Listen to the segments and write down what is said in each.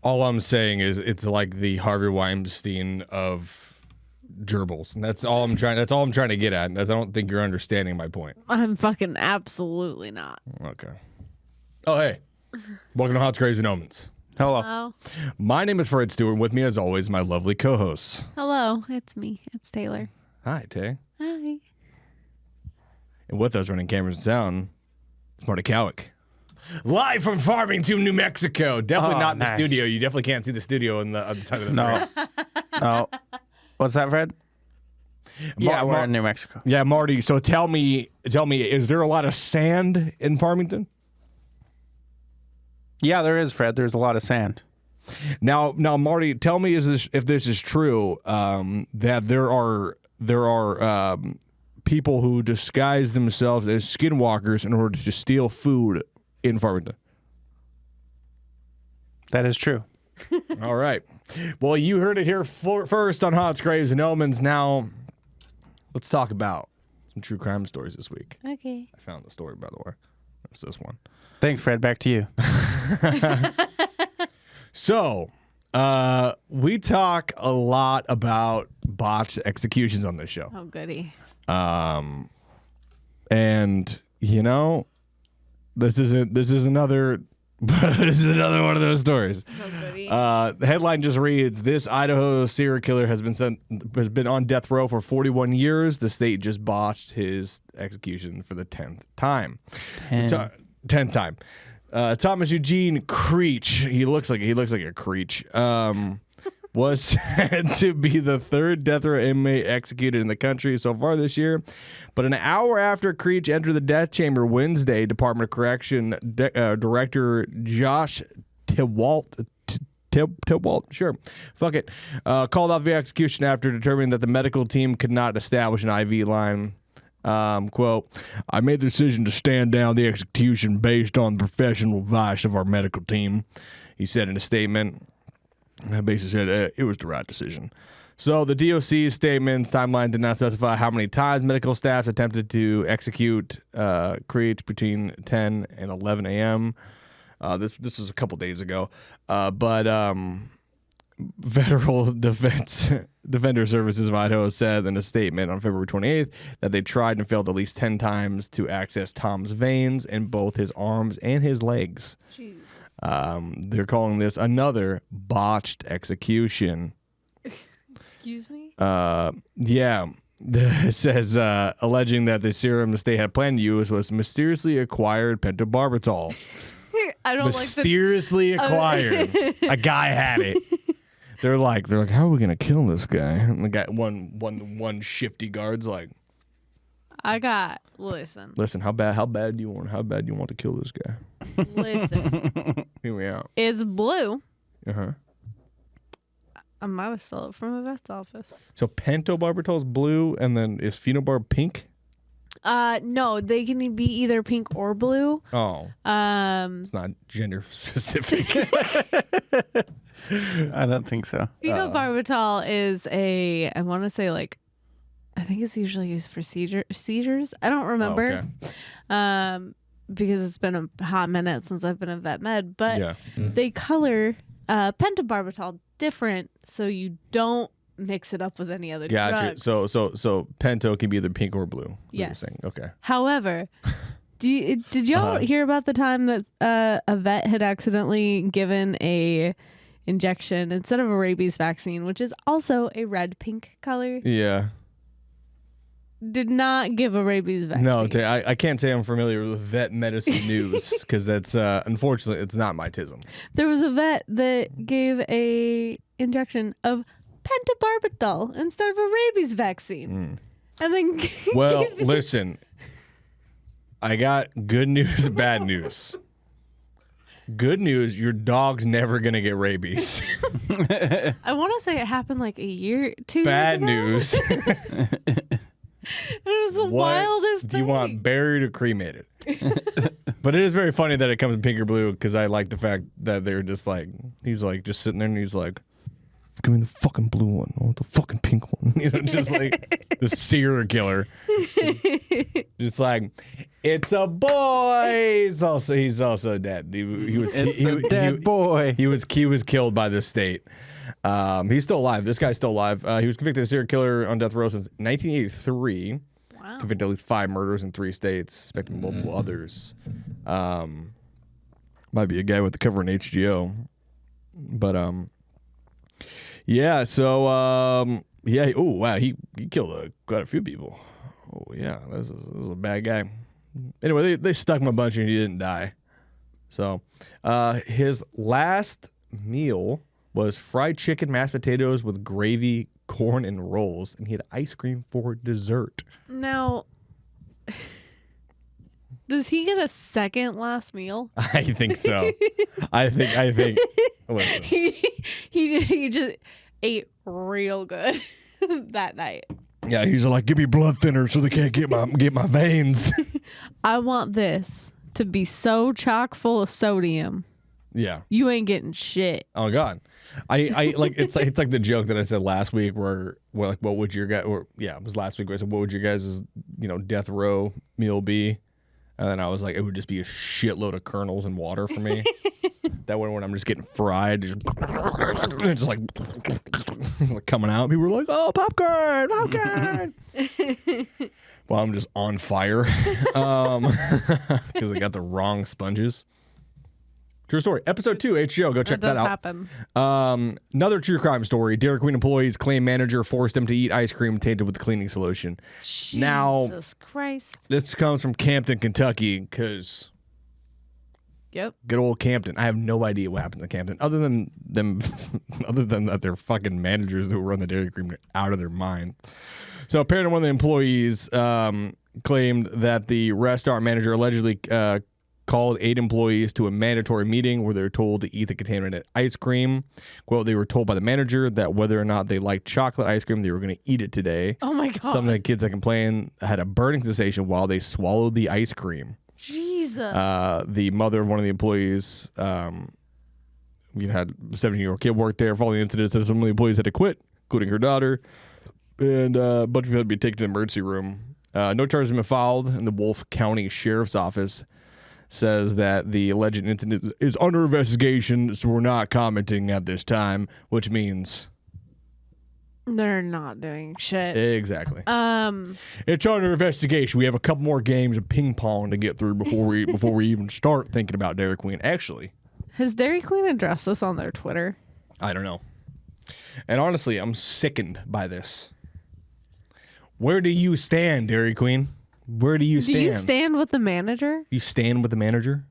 All I'm saying is it's like the Harvey Weinstein of gerbils. And that's all I'm trying to get at. I don't think you're understanding my point. I'm fucking absolutely not. Okay. Oh, hey. Welcome to Hot Graves and Omens. Hello. Hello. My name is Fred Stewart, and with me, as always, my lovely co-hosts. Hello. It's me. It's Taylor. Hi, Tay. Hi. And with us running cameras and sound, it's Marty Cowick. Live from Farmington, New Mexico. Definitely not in the studio. You definitely can't see the studio on the other side of the No. No. What's that, Fred? Yeah, we're in New Mexico. Yeah, Marty. So tell me, is there a lot of sand in Farmington? Yeah, there is, Fred. There's a lot of sand. Now, Marty, tell me if this is true, that there are people who disguise themselves as skinwalkers in order to steal food in Farmington. That is true. All right. Well, you heard it here first on Hot Graves and Omens. Now, let's talk about some true crime stories this week. Okay. I found the story, by the way. It's this one. Thanks, Fred. Back to you. So, we talk a lot about botched executions on this show. Oh, goody. And you know, this is another one of those stories. Oh, goody. The headline just reads: This Idaho serial killer has been on death row for 41 years. The state just botched his execution for the 10th time. 10th time. Thomas Eugene Creech. He looks like a Creech. Was said to be the third death row inmate executed in the country so far this year. But an hour after Creech entered the death chamber Wednesday, Department of Correction Director Josh Tewalt, sure, fuck it, called off the execution after determining that the medical team could not establish an IV line. Quote, I made the decision to stand down the execution based on the professional advice of our medical team, he said in a statement. Basically said it was the right decision. So the DOC's statement's timeline did not specify how many times medical staff attempted to execute Creech between 10 and 11 a.m. This was a couple days ago. But Federal Defender Services of Idaho said in a statement on February 28th that they tried and failed at least 10 times to access Tom's veins in both his arms and his legs. Jeez. They're calling this another botched execution. Excuse me? Yeah. It says, alleging that the serum the state had planned to use was mysteriously acquired pentobarbital. I don't mysteriously acquired. A guy had it. They're like, how are we gonna kill this guy? And the guy, one shifty guard's like, Listen, how bad do you want to kill this guy? Listen. Hear me out. It's blue. Uh-huh. I might have stole it from a vet's office. So pentobarbital is blue, and then is phenobarb pink? No, they can be either pink or blue. Oh. It's not gender specific. I don't think so. Phenobarbital is I want to say I think it's usually used for seizures. I don't remember. Oh, okay. Because it's been a hot minute since I've been a vet med, but Yeah. they color pentobarbital different so you don't mix it up with any other Gotcha. drug. So pento can be either pink or blue. Yes. Okay. However, did y'all hear about the time that a vet had accidentally given a injection instead of a rabies vaccine, which is also a red-pink color? Yeah. Did not give a rabies vaccine. No, I can't say I'm familiar with vet medicine news because that's unfortunately it's not my tism. There was a vet that gave a injection of pentobarbital instead of a rabies vaccine. And then Well, listen. I got good news and bad news. Good news, your dog's never going to get rabies. I want to say it happened like a year, 2 Bad years ago. news. It was the wildest thing. Do you want buried or cremated? But it is very funny that it comes in pink or blue because I like the fact that they're just like, he's like just sitting there and he's like, give me the fucking blue one. I want the fucking pink one. Just like the serial killer. Just like, it's a boy. He's also dead. He was a dead boy. He was killed by the state. He's still alive. This guy's still alive. He was convicted of serial killer on death row since 1983. Wow. Convicted of at least 5 murders in 3 states, suspecting multiple others. Might be a guy with the cover in HGO. But yeah. So yeah. Oh wow, he killed quite a few people. Oh yeah, this is a bad guy. Anyway, they stuck him a bunch and he didn't die. So his last meal was fried chicken, mashed potatoes with gravy, corn, and rolls, and he had ice cream for dessert. Now, does he get a second last meal? I think so. I think. Listen. He just ate real good that night. Yeah, he's like, give me blood thinner so they can't get my veins. I want this to be so chock full of sodium. Yeah. You ain't getting shit. Oh God. I like it's like the joke that I said last week where like what would your guy it was last week where I said what would your guys' death row meal be? And then I was like, it would just be a shitload of kernels and water for me. That way when I'm just getting fried, just like coming out, people were like, oh, popcorn. Well, I'm just on fire because I got the wrong sponges. True story. Episode 2, H.G.O. Go check that out. Happen. Another true crime story. Dairy Queen employees claim manager forced them to eat ice cream tainted with cleaning solution. Jesus Christ. This comes from Campton, Kentucky, because Yep. good old Campton. I have no idea what happens in Campton, other than them, other than that they're fucking managers who run the Dairy Queen out of their mind. So apparently, one of the employees claimed that the restaurant manager allegedly called 8 employees to a mandatory meeting where they were told to eat the contaminated ice cream. Quote, they were told by the manager that whether or not they liked chocolate ice cream, they were going to eat it today. Oh my God. Some of the kids that complained had a burning sensation while they swallowed the ice cream. Jesus. The mother of one of the employees, had a 17-year-old kid worked there. Following the incident, said some of the employees had to quit, including her daughter, and a bunch of people had to be taken to the emergency room. No charges have been filed, and the Wolfe County Sheriff's Office says that the alleged incident is under investigation, so we're not commenting at this time, which means they're not doing shit. Exactly. It's under investigation. We have a couple more games of ping pong to get through before we even start thinking about Dairy Queen. Actually, has Dairy Queen addressed this on their Twitter? I don't know. And honestly, I'm sickened by this. Where do you stand, Dairy Queen? Where do you stand? Do you stand with the manager? You stand with the manager?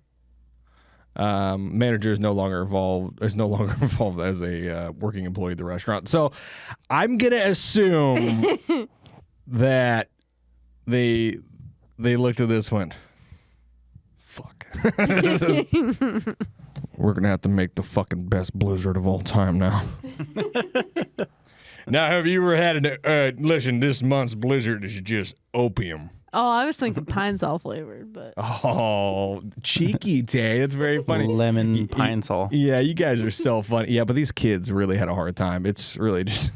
Manager is no longer involved as a working employee at the restaurant. So I'm gonna assume that they looked at this, went, fuck. We're gonna have to make the fucking best blizzard of all time now. Now, have you ever had listen, this month's blizzard is just opium. Oh, I was thinking Pine Sol flavored, but oh, cheeky Tay. That's very funny. Lemon Pine Sol. Yeah, you guys are so funny. Yeah, but these kids really had a hard time. It's really just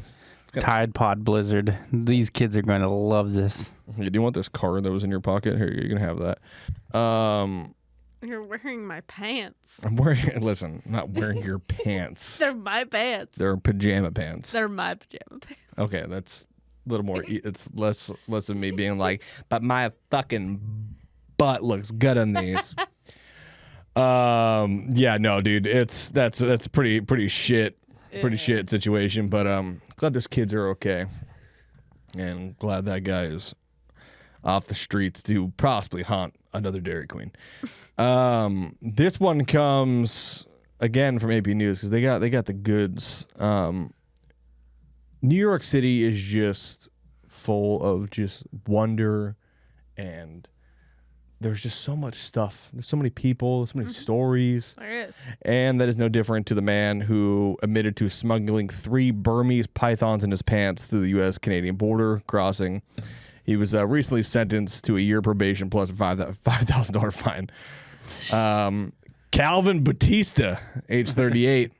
Tide Pod Blizzard. These kids are going to love this. Hey, do you want this card that was in your pocket? Here, you can have that. You're wearing my pants. I'm wearing. Listen, I'm not wearing your pants. They're my pants. They're pajama pants. They're my pajama pants. Okay, that's a little more. It's less of me being like, but my fucking butt looks good on these. Yeah, no, dude, that's pretty shit, shit situation. But glad those kids are okay, and glad that guy is off the streets to possibly haunt another Dairy Queen. This one comes again from AP News because they got the goods. New York City is just full of just wonder, and there's just so much stuff. There's so many people, so many stories. There is. And that is no different to the man who admitted to smuggling 3 Burmese pythons in his pants through the U.S.-Canadian border crossing. He was recently sentenced to a year probation plus a $5,000 fine. Calvin Batista, age 38.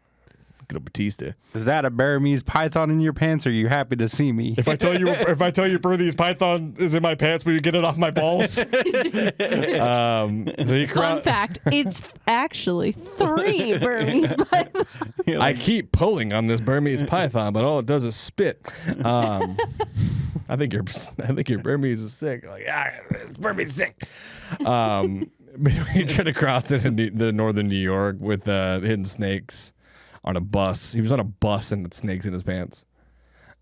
Good old Batista. Is that a Burmese python in your pants? Or are you happy to see me? If I tell you Burmese python is in my pants, will you get it off my balls? Fun fact, it's actually 3 Burmese pythons. I keep pulling on this Burmese python, but all it does is spit. I think your Burmese is sick. Like, it's Burmese sick. But he tried to cross it in the northern New York with hidden snakes on a bus. He was on a bus and had snakes in his pants.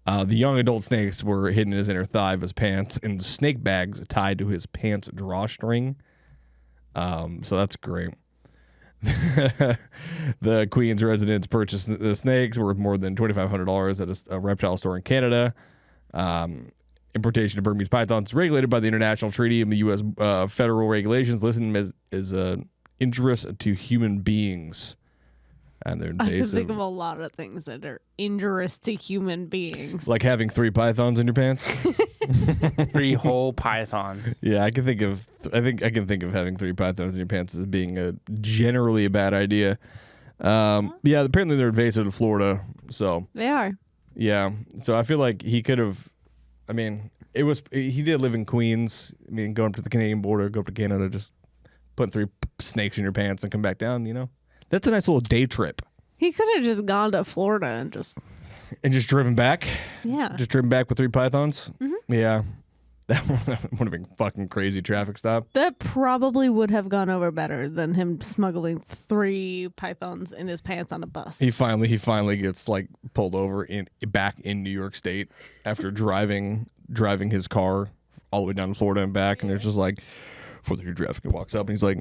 The young adult snakes were hidden in his inner thigh of his pants, and the snake bags tied to his pants drawstring. So that's great. The Queens residents purchased the snakes worth more than $2,500 at a reptile store in Canada. Importation of Burmese pythons is regulated by the International Treaty and the U.S. Federal regulations, listing them as injurious to human beings. And they're invasive. I can think of a lot of things that are injurious to human beings. Like having 3 pythons in your pants. 3 whole pythons. Yeah, I can think of having 3 pythons in your pants as being generally a bad idea. Yeah, apparently they're invasive to Florida. So They are. yeah, so I feel like he could have. I mean, he did live in Queens. I mean, going up to the Canadian border, go up to Canada, just putting 3 snakes in your pants and come back down. You know, that's a nice little day trip. He could have just gone to Florida and just driven back. Yeah. Just driven back with 3 pythons. Mm-hmm. Yeah, that would have been fucking crazy traffic stop. That probably would have gone over better than him smuggling 3 pythons in his pants on a bus. He finally gets like pulled over back in New York State after driving his car all the way down to Florida and back, and there's just like for the traffic, and walks up and he's like,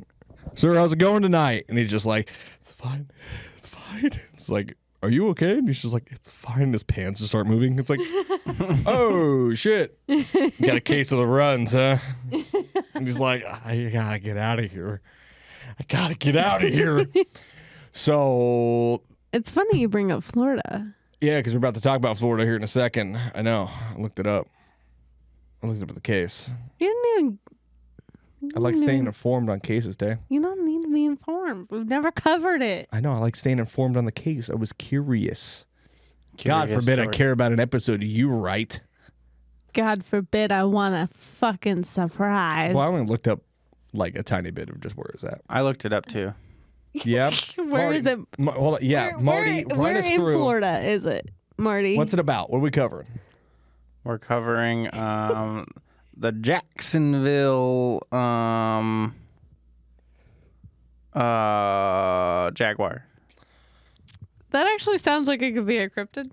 "Sir, how's it going tonight?" And he's just like, "It's fine, it's fine." It's like, "Are you okay?" And he's just like, "It's fine." And his pants just start moving. It's like, "Oh shit, you got a case of the runs, huh?" And he's like, "I gotta get out of here. I gotta get out of here." So It's funny you bring up Florida. yeah, because we're about to talk about Florida here in a second. I know. I looked it up. I looked up the case. You didn't even. I like staying informed on cases, Day. You don't need to be informed. We've never covered it. I know. I like staying informed on the case. I was curious. God forbid I care about an episode you write. God forbid I want a fucking surprise. Well, I only looked up like a tiny bit of just where it's at. I looked it up too. Yeah. Where is it? Marty, where in Florida is it, Marty? What's it about? What are we covering? We're covering the Jacksonville Jaguar. That actually sounds like it could be a cryptid.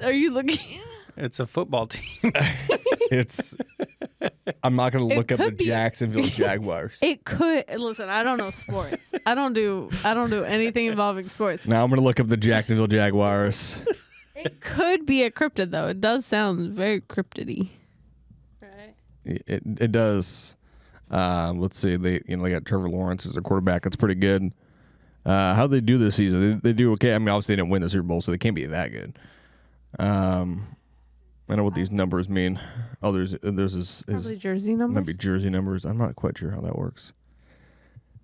Are you looking? It's a football team. I'm not going to look up the could be. Jacksonville Jaguars. It could. Listen, I don't know sports. I don't do anything involving sports. Now I'm going to look up the Jacksonville Jaguars. It could be a cryptid though. It does sound very cryptidy. Right. It does. Let's see. They got Trevor Lawrence as a quarterback. That's pretty good. How'd they do this season? They do okay. I mean, obviously they didn't win the Super Bowl, so they can't be that good. I know what these numbers mean. Oh, there's his Probably jersey numbers. Might be jersey numbers. I'm not quite sure how that works.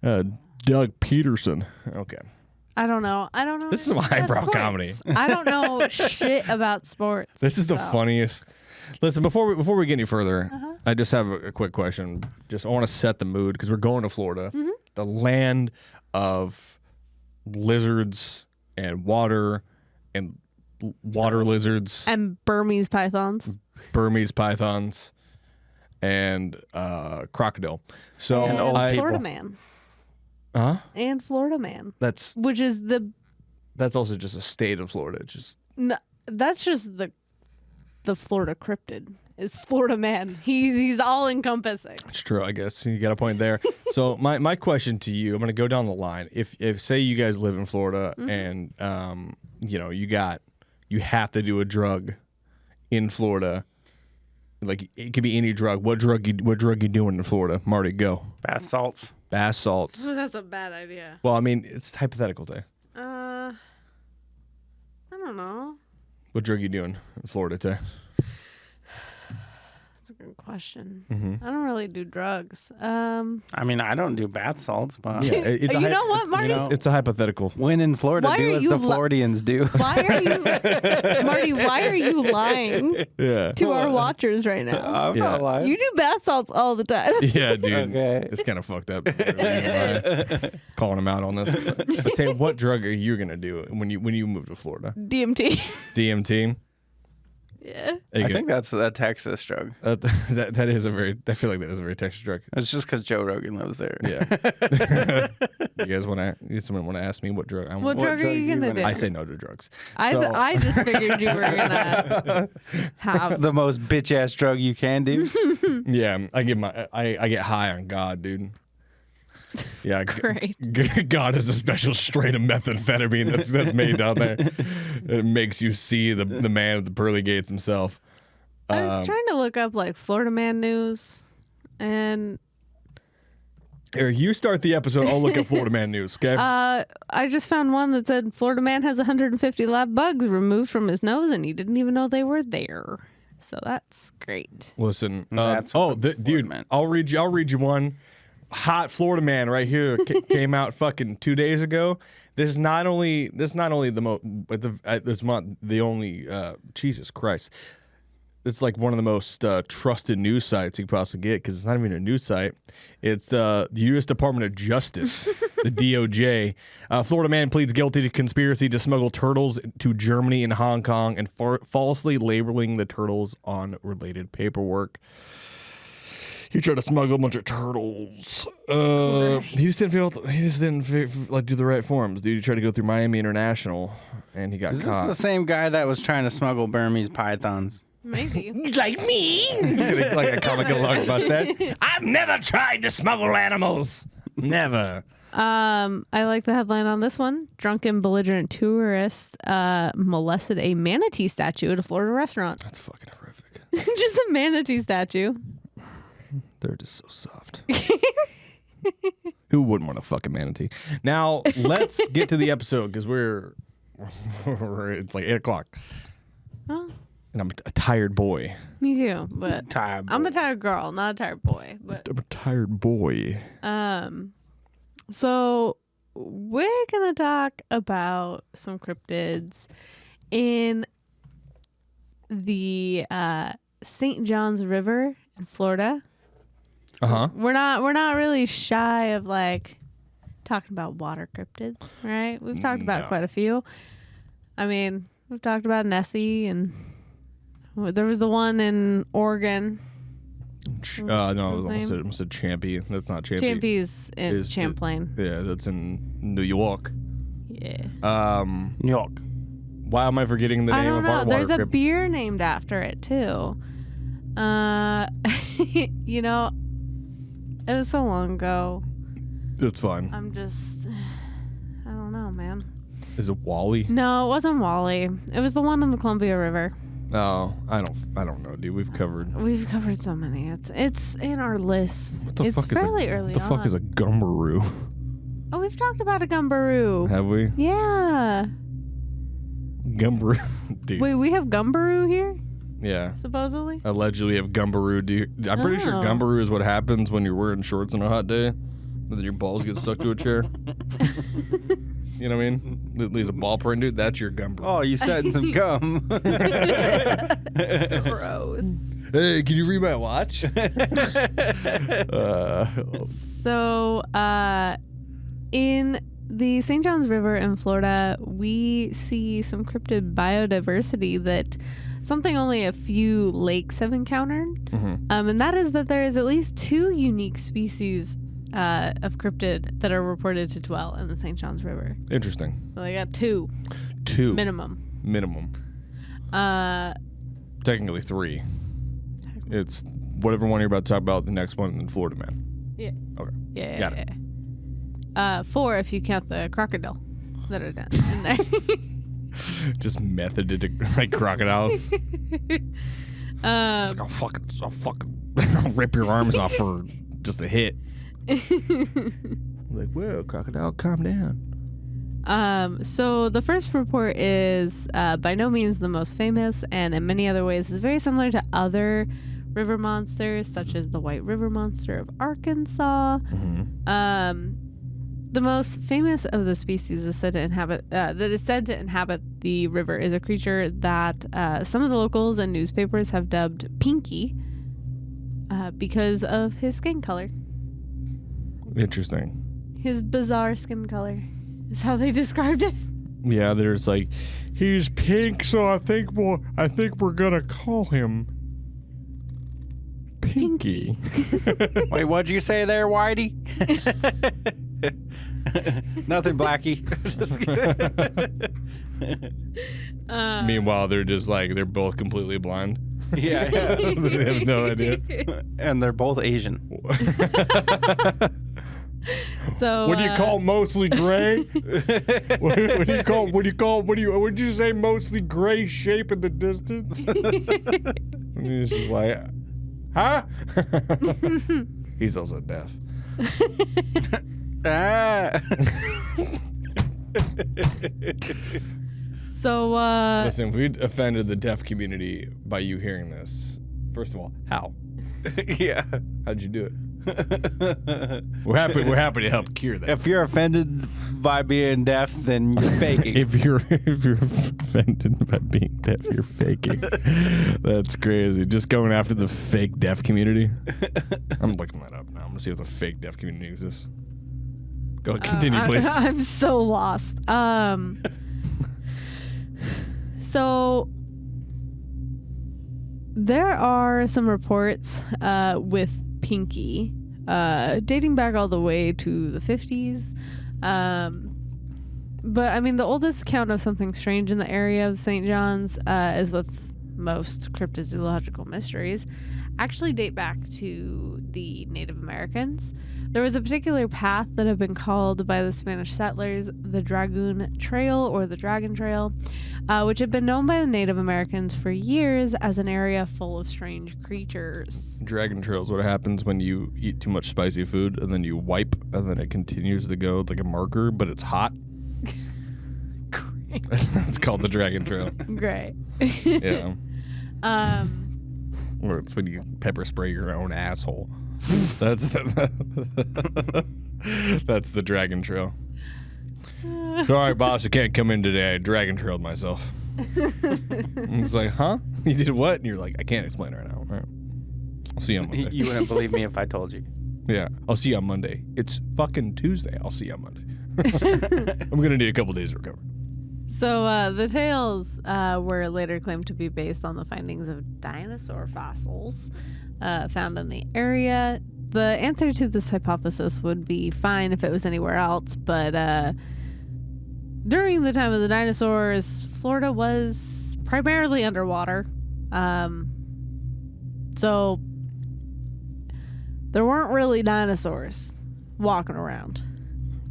Doug Peterson. Okay. I don't know. This is some highbrow sports. comedy. I don't know shit about sports. This is the funniest. Listen, before we get any further, I just have a quick question. I want to set the mood because we're going to Florida, the land of lizards and water and water lizards and Burmese pythons. And crocodile. So And old people. Florida man. Huh? And Florida man. That's also just a state of Florida. That's just the Florida cryptid. Is Florida man. He's all encompassing. It's true, I guess. You got a point there. So my question to you, I'm going to go down the line. If say you guys live in Florida and you have to do a drug in Florida, like it could be any drug. What drug you doing in Florida? Marty, go. Bath salts. Bath salts. That's a bad idea. Well, I mean, it's hypothetical, Tay. I don't know. What drug you doing in Florida, Tay? That's a good question. Mm-hmm. I don't really do drugs. I mean, I don't do bath salts, but Yeah, it's you know what, Marty? it's a hypothetical. when in Florida, Why do are as you the Floridians do. Why are you, Marty? Why are you lying Yeah. to our watchers right now? I'm not lying. You do bath salts all the time. Yeah, dude. Okay. It's kind of fucked up. Calling him out on this. But Tay, what drug are you gonna do when you move to Florida? DMT. DMT. Yeah. I think that's a Texas drug. That is a very. I feel like that is a very Texas drug. It's just because Joe Rogan lives there. Yeah. You guys want to? Someone want to ask me what drug? What drug are you gonna do? I say no to drugs. I just figured you were gonna have The most bitch ass drug you can do. Yeah, I get high on God, dude. Yeah, Great. God is a special strain of methamphetamine that's made down there. It makes you see the man with the pearly gates himself. I was trying to look up like Florida man news, and Eric, you start the episode. I'll look at Florida man news. Okay. I just found one that said Florida man has 150 lab bugs removed from his nose, and he didn't even know they were there. So that's great. Listen. That's dude, man. I'll read you one. Hot Florida man right here came out fucking 2 days ago. This is not only the most, but this month the only. Jesus Christ, it's like one of the most trusted news sites you could possibly get because it's not even a news site. It's the U.S. Department of Justice, the DOJ. Florida man pleads guilty to conspiracy to smuggle turtles to Germany and Hong Kong and falsely labeling the turtles on related paperwork. He tried to smuggle a bunch of turtles. He just didn't do the right forms, dude. He tried to go through Miami International, and he got Is caught. this the same guy that was trying to smuggle Burmese pythons? Maybe. He's like me, like a comical lung mustache. I've never tried to smuggle animals. Never. I like the headline on this one. Drunken belligerent tourist molested a manatee statue at a Florida restaurant. That's fucking horrific. Just a manatee statue. They're just so soft. Who wouldn't want to fuck a manatee? Now let's get to the episode because it's like 8:00, Oh, and I'm a tired boy. me too, but Tired I'm boy. a tired girl, not a tired boy. But I'm a tired boy. so we're gonna talk about some cryptids in the St. John's River in Florida. Uh-huh. We're not really shy of like talking about water cryptids, right? We've talked about quite a few. I mean, we've talked about Nessie, and there was the one in Oregon. No, I His almost said Champy. That's not Champy. Champy's in Champlain. Yeah, that's in New York. Yeah. New York. Why am I forgetting the I name don't of know. our water There's a crypt? beer named after it too. You know, it was so long ago. It's fine. I don't know, man. Is it Wally? No, it wasn't Wally. It was the one on the Columbia River. No, I don't know, dude. We've covered so many. It's in our list. What the It's fuck is fairly early What the fuck on. is a gumbaroo? Oh, we've talked about a gumbaroo. Have we? Yeah. Gumbaroo, dude. Wait, we have gumbaroo here, Yeah. supposedly? Allegedly, we have gumbaroo. Dude, I'm pretty sure Oh. gumbaroo is what happens when you're wearing shorts on a hot day, and then your balls get stuck to a chair. You know what I mean? It leaves a ball print, dude. That's your gumbaroo. Oh, you said some gum. Gross. Hey, can you read my watch? So, in the St. John's River in Florida, we see some cryptid biodiversity that something only a few lakes have encountered. Mm-hmm. And that is that there is at least 2 unique species of cryptid that are reported to dwell in the St. John's River. Interesting. So they got 2 minimum. Technically 3. It's whatever one you're about to talk about. The next one, and then Florida Man. Yeah. Okay. Yeah. Got it. 4 if you count the crocodile that are down in there. Just methoded to like crocodiles. It's like I'll rip your arms off for just a hit. Like, whoa, crocodile, calm down. So the first report is by no means the most famous, and in many other ways is very similar to other river monsters, such as the White River Monster of Arkansas. The most famous of the species is said to inhabit the river is a creature that some of the locals and newspapers have dubbed Pinky because of his skin color. Interesting. His bizarre skin color is how they described it. Yeah, there's like, he's pink, so I think we're gonna call him Pinky. Wait, what'd you say there, Whitey? Nothing, Blackie. Meanwhile, they're both completely blind. Yeah. They have no idea. And they're both Asian. So what do you call mostly gray? What do you say mostly gray shape in the distance? And he's just like, huh? He's also deaf. So listen, if we offended the deaf community by you hearing this, first of all, how? Yeah. How'd you do it? We're happy to help cure that. If you're offended by being deaf, then you're faking. if you're offended by being deaf, you're faking. That's crazy. Just going after the fake deaf community. I'm looking that up now. I'm gonna see if the fake deaf community exists. Go continue, please. I'm so lost. So there are some reports with Pinky dating back all the way to the 50s. But I mean, the oldest account of something strange in the area of St. John's, as with most cryptozoological mysteries, actually date back to the Native Americans. There was a particular path that had been called by the Spanish settlers the Dragoon Trail or the Dragon Trail, which had been known by the Native Americans for years as an area full of strange creatures. Dragon Trail is what happens when you eat too much spicy food and then you wipe and then it continues to go. It's like a marker, but it's hot. Great. It's called the Dragon Trail. Great. Yeah. Or it's when you pepper spray your own asshole. That's the Dragon Trail. Sorry, boss, I can't come in today. I Dragon Trailed myself. And it's like, huh? You did what? And you're like, I can't explain it right now. All right. I'll see you on Monday. You wouldn't believe me if I told you. Yeah, I'll see you on Monday. It's fucking Tuesday. I'll see you on Monday. I'm going to need a couple days to recover. So the tales were later claimed to be based on the findings of dinosaur fossils found in the area. The answer to this hypothesis would be fine if it was anywhere else, but during the time of the dinosaurs, Florida was primarily underwater. So there weren't really dinosaurs walking around,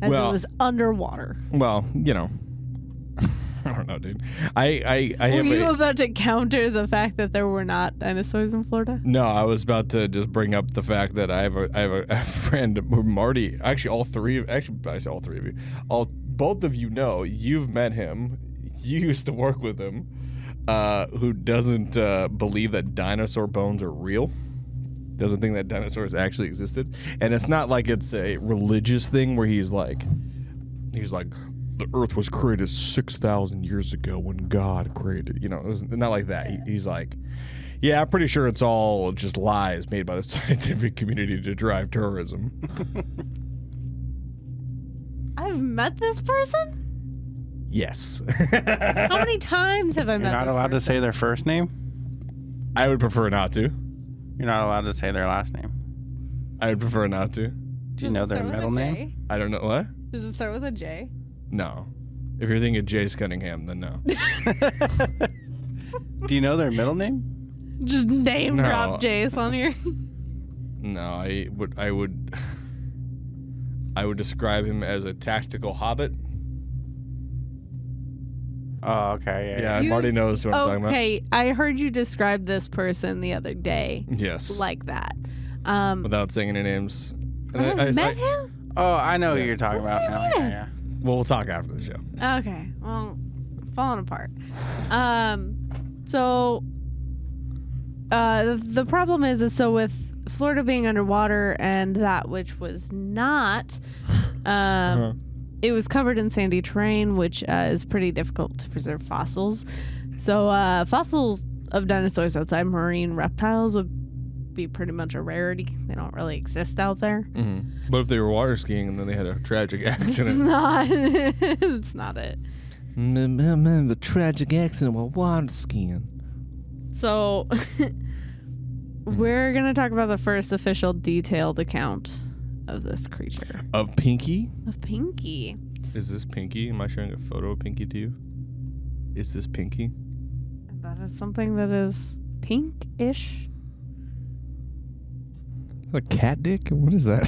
as it was underwater. Well, you know. I don't know, dude. Were you about to counter the fact that there were not dinosaurs in Florida? No, I was about to just bring up the fact that I have a friend, Marty. Actually, I say all three of you. Both of you know. You've met him. You used to work with him. Who doesn't believe that dinosaur bones are real? Doesn't think that dinosaurs actually existed, and it's not like it's a religious thing where he's like. The earth was created 6,000 years ago when God created, it was not like that. He's like, yeah, I'm pretty sure it's all just lies made by the scientific community to drive tourism. I've met this person? Yes. How many times have I met this person? You're not allowed to say their first name? I would prefer not to. You're not allowed to say their last name? I would prefer not to. Do you know their middle name? I don't know. What? Does it start with a J? No. If you're thinking of Jace Cunningham, then no. Do you know their middle name? Just name drop Jace on here. No, I would describe him as a tactical hobbit. Oh, okay. Yeah, Marty knows who I'm talking about. Okay, I heard you describe this person the other day. Yes. Like that. Without saying any names. I met him? Oh, I know who you're talking about now. Yeah. Well, we'll talk after the show. Okay. Well, falling apart. So The problem is so with Florida being underwater and that which was not, it was covered in sandy terrain, which is pretty difficult to preserve fossils. So fossils of dinosaurs outside marine reptiles would be pretty much a rarity. They don't really exist out there. Mm-hmm. But if they were water skiing and then they had a tragic accident. It's not it. The tragic accident while water skiing. So we're going to talk about the first official detailed account of this creature. Of Pinky? Of Pinky. Is this Pinky? Am I showing a photo of Pinky to you? Is this Pinky? That is something that is pink-ish. A cat dick? What is that?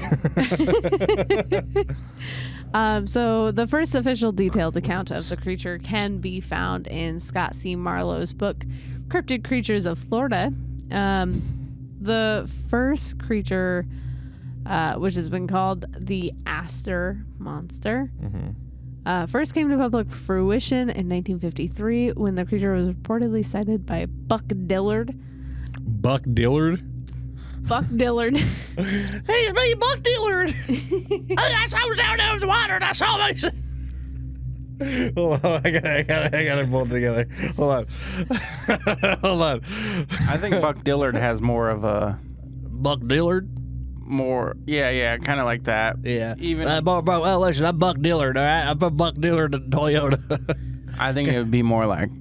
So the first official detailed account of the creature can be found in Scott C. Marlowe's book, Cryptid Creatures of Florida. The first creature, which has been called the Astor Monster, first came to public fruition in 1953 when the creature was reportedly sighted by Buck Dillard. Buck Dillard? Buck Dillard. Hey, it's me, Buck Dillard. I was down there in the water and I saw my... Hold on, I gotta pull it together. Hold on. Hold on. I think Buck Dillard has more of a... Buck Dillard? More, yeah, kind of like that. Yeah. Even well, listen, I'm Buck Dillard, all right? I'm from Buck Dillard and Toyota. I think it would be more like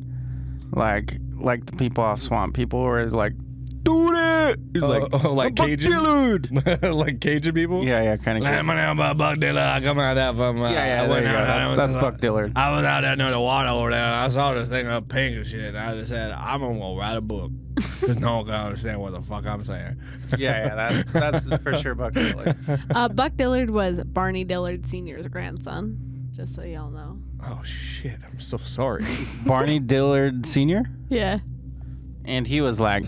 the people off Swamp People, where it's like, do it! Like Buck Cajun? Dillard! Like Cajun people? Yeah, kind of. My name is Buck Dillard. I come out there from... Yeah, there you go. That's Buck Dillard. I was out there near the water over there, and I saw this thing up pink and shit, and I just said, I'm going to write a book. Because no one can understand what the fuck I'm saying. Yeah, that's for sure Buck Dillard. Buck Dillard was Barney Dillard Sr.'s grandson, just so y'all know. Oh, shit. I'm so sorry. Barney Dillard Sr.? Yeah. And he was like...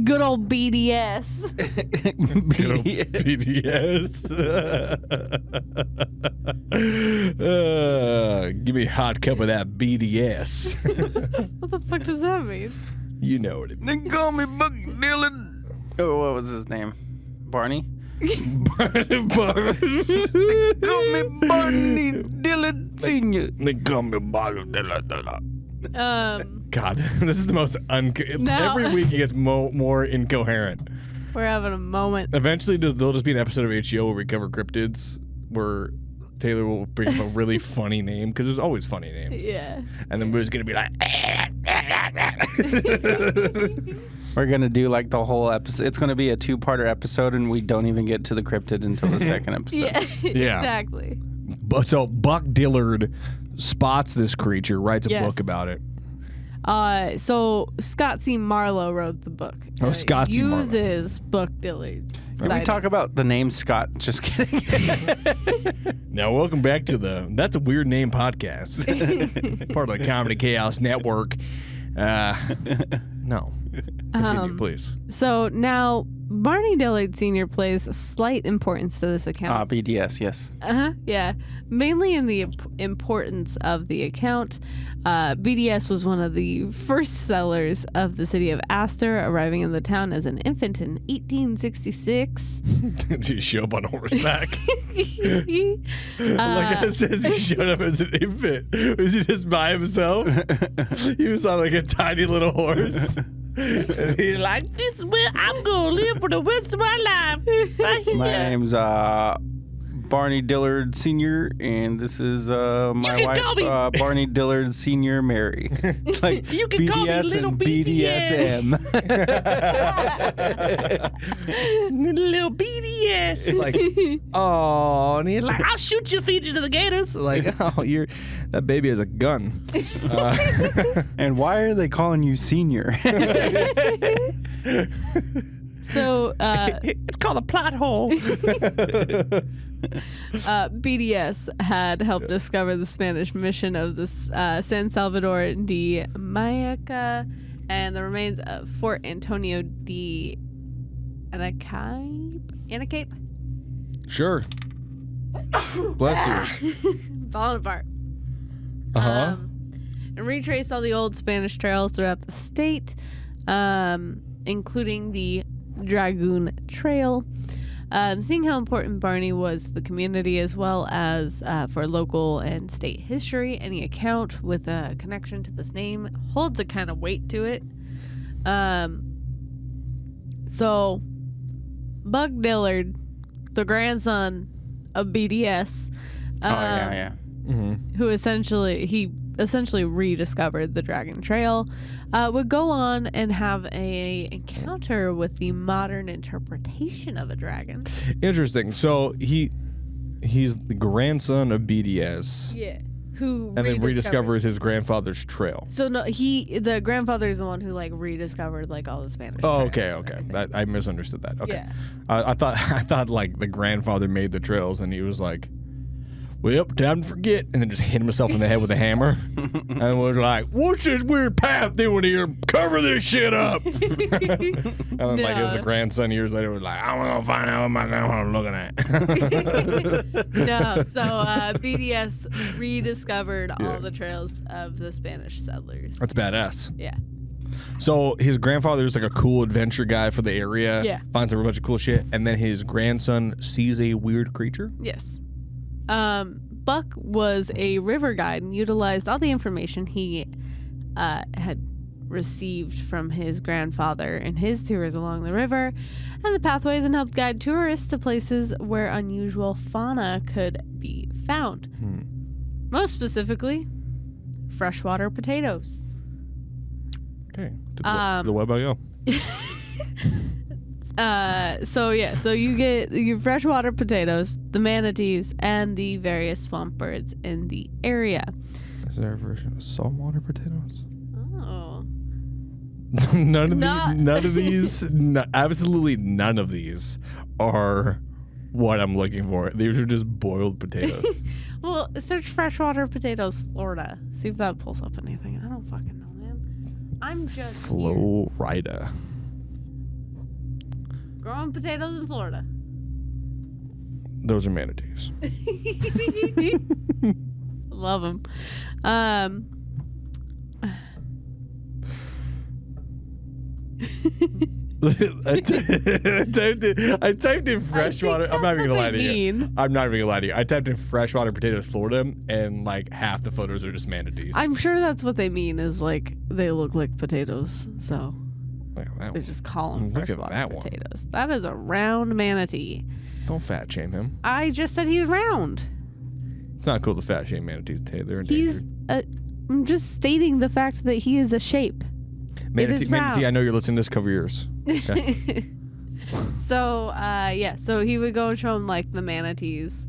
Good old BDS. BDS. Give me a hot cup of that BDS. What the fuck does that mean? You know what it means. They call me Buck Dillard. Oh, what was his name? Barney? Call me Barney Dillard Sr. They call me Barney Dillard. God, this is the most every week it gets more incoherent. We're having a moment. Eventually, there'll just be an episode of HGO where we cover cryptids, where Taylor will bring up a really funny name, because there's always funny names. Yeah. And then we're just gonna be like, we're gonna do like the whole episode. It's gonna be a 2-parter episode, and we don't even get to the cryptid until the second episode. Yeah, exactly. So Buck Dillard spots this creature, writes a book about it. So Scott C. Marlowe wrote the book. Oh, Scott C. Marlowe uses Buck Dillard's. Can we talk about the name Scott? Just kidding. Now, welcome back to That's a Weird Name podcast, part of the Comedy Chaos Network. No. Continue, please. So now Barney Dillard Sr. plays slight importance to this account. BDS, yes. Yeah. Mainly in the importance of the account. BDS was one of the first settlers of the city of Astor, arriving in the town as an infant in 1866. Did he show up on horseback? Like it says, he showed up as an infant. Was he just by himself? He was on like a tiny little horse. And he's like, this is where I'm going to live for the rest of my life. My name's Barney Dillard Sr., and this is my wife, Barney Dillard Sr. Mary. It's like you can BDS call me little and BDSM. Little BDS. Like, oh, and he's like, I'll shoot you, feed you to the gators. Like, oh, that baby has a gun. And why are they calling you Senior? So it's called a plot hole. BDS had helped discover the Spanish mission of the San Salvador de Mayaca and the remains of Fort Antonio de Anacape? Sure. Bless you. Falling apart. And retraced all the old Spanish trails throughout the state. including the Dragoon Trail. Seeing how important Barney was to the community as well as for local and state history, any account with a connection to this name holds a kind of weight to it. So Buck Dillard, the grandson of BDS, who essentially rediscovered the Dragon Trail, would go on and have a encounter with the modern interpretation of a dragon. Interesting. So he's the grandson of BDS. Yeah. Who and then rediscovers his grandfather's trail. So no, the grandfather is the one who like rediscovered like all the Spanish. Oh, okay. I misunderstood that. Okay. Yeah. I thought like the grandfather made the trails and he was like, well, time to forget, and then just hit himself in the head with a hammer, and was like, "What's this weird path doing here? Cover this shit up!" And then, like, his grandson years later was like, "I'm gonna find out what my grandfather looking at." No, so BDS rediscovered all the trails of the Spanish settlers. That's badass. Yeah. So his grandfather's like a cool adventure guy for the area. Yeah. Finds a bunch of cool shit, and then his grandson sees a weird creature. Yes. Buck was a river guide and utilized all the information he had received from his grandfather in his tours along the river and the pathways, and helped guide tourists to places where unusual fauna could be found. Most specifically, freshwater potatoes. Okay. To the web I go. So you get your freshwater potatoes, the manatees, and the various swamp birds in the area. Is there a version of saltwater potatoes? Oh. Absolutely none of these are what I'm looking for. These are just boiled potatoes. Well, search freshwater potatoes, Florida. See if that pulls up anything. I don't fucking know, man. I'm just Florida. Growing potatoes in Florida. Those are manatees. Love them. I typed in freshwater. I'm not even gonna lie to you. I'm not even gonna lie to you. I typed in freshwater potatoes, Florida, and like half the photos are just manatees. I'm sure that's what they mean. Is like they look like potatoes, so they just call them freshwater potatoes. That is a round manatee. Don't fat shame him. I just said he's round. It's not cool to fat shame manatees, Taylor. They're endangered. I'm just stating the fact that he is a shape. Manatee, I know you're listening to this. Cover yours. Okay. So he would go and show him like the manatees,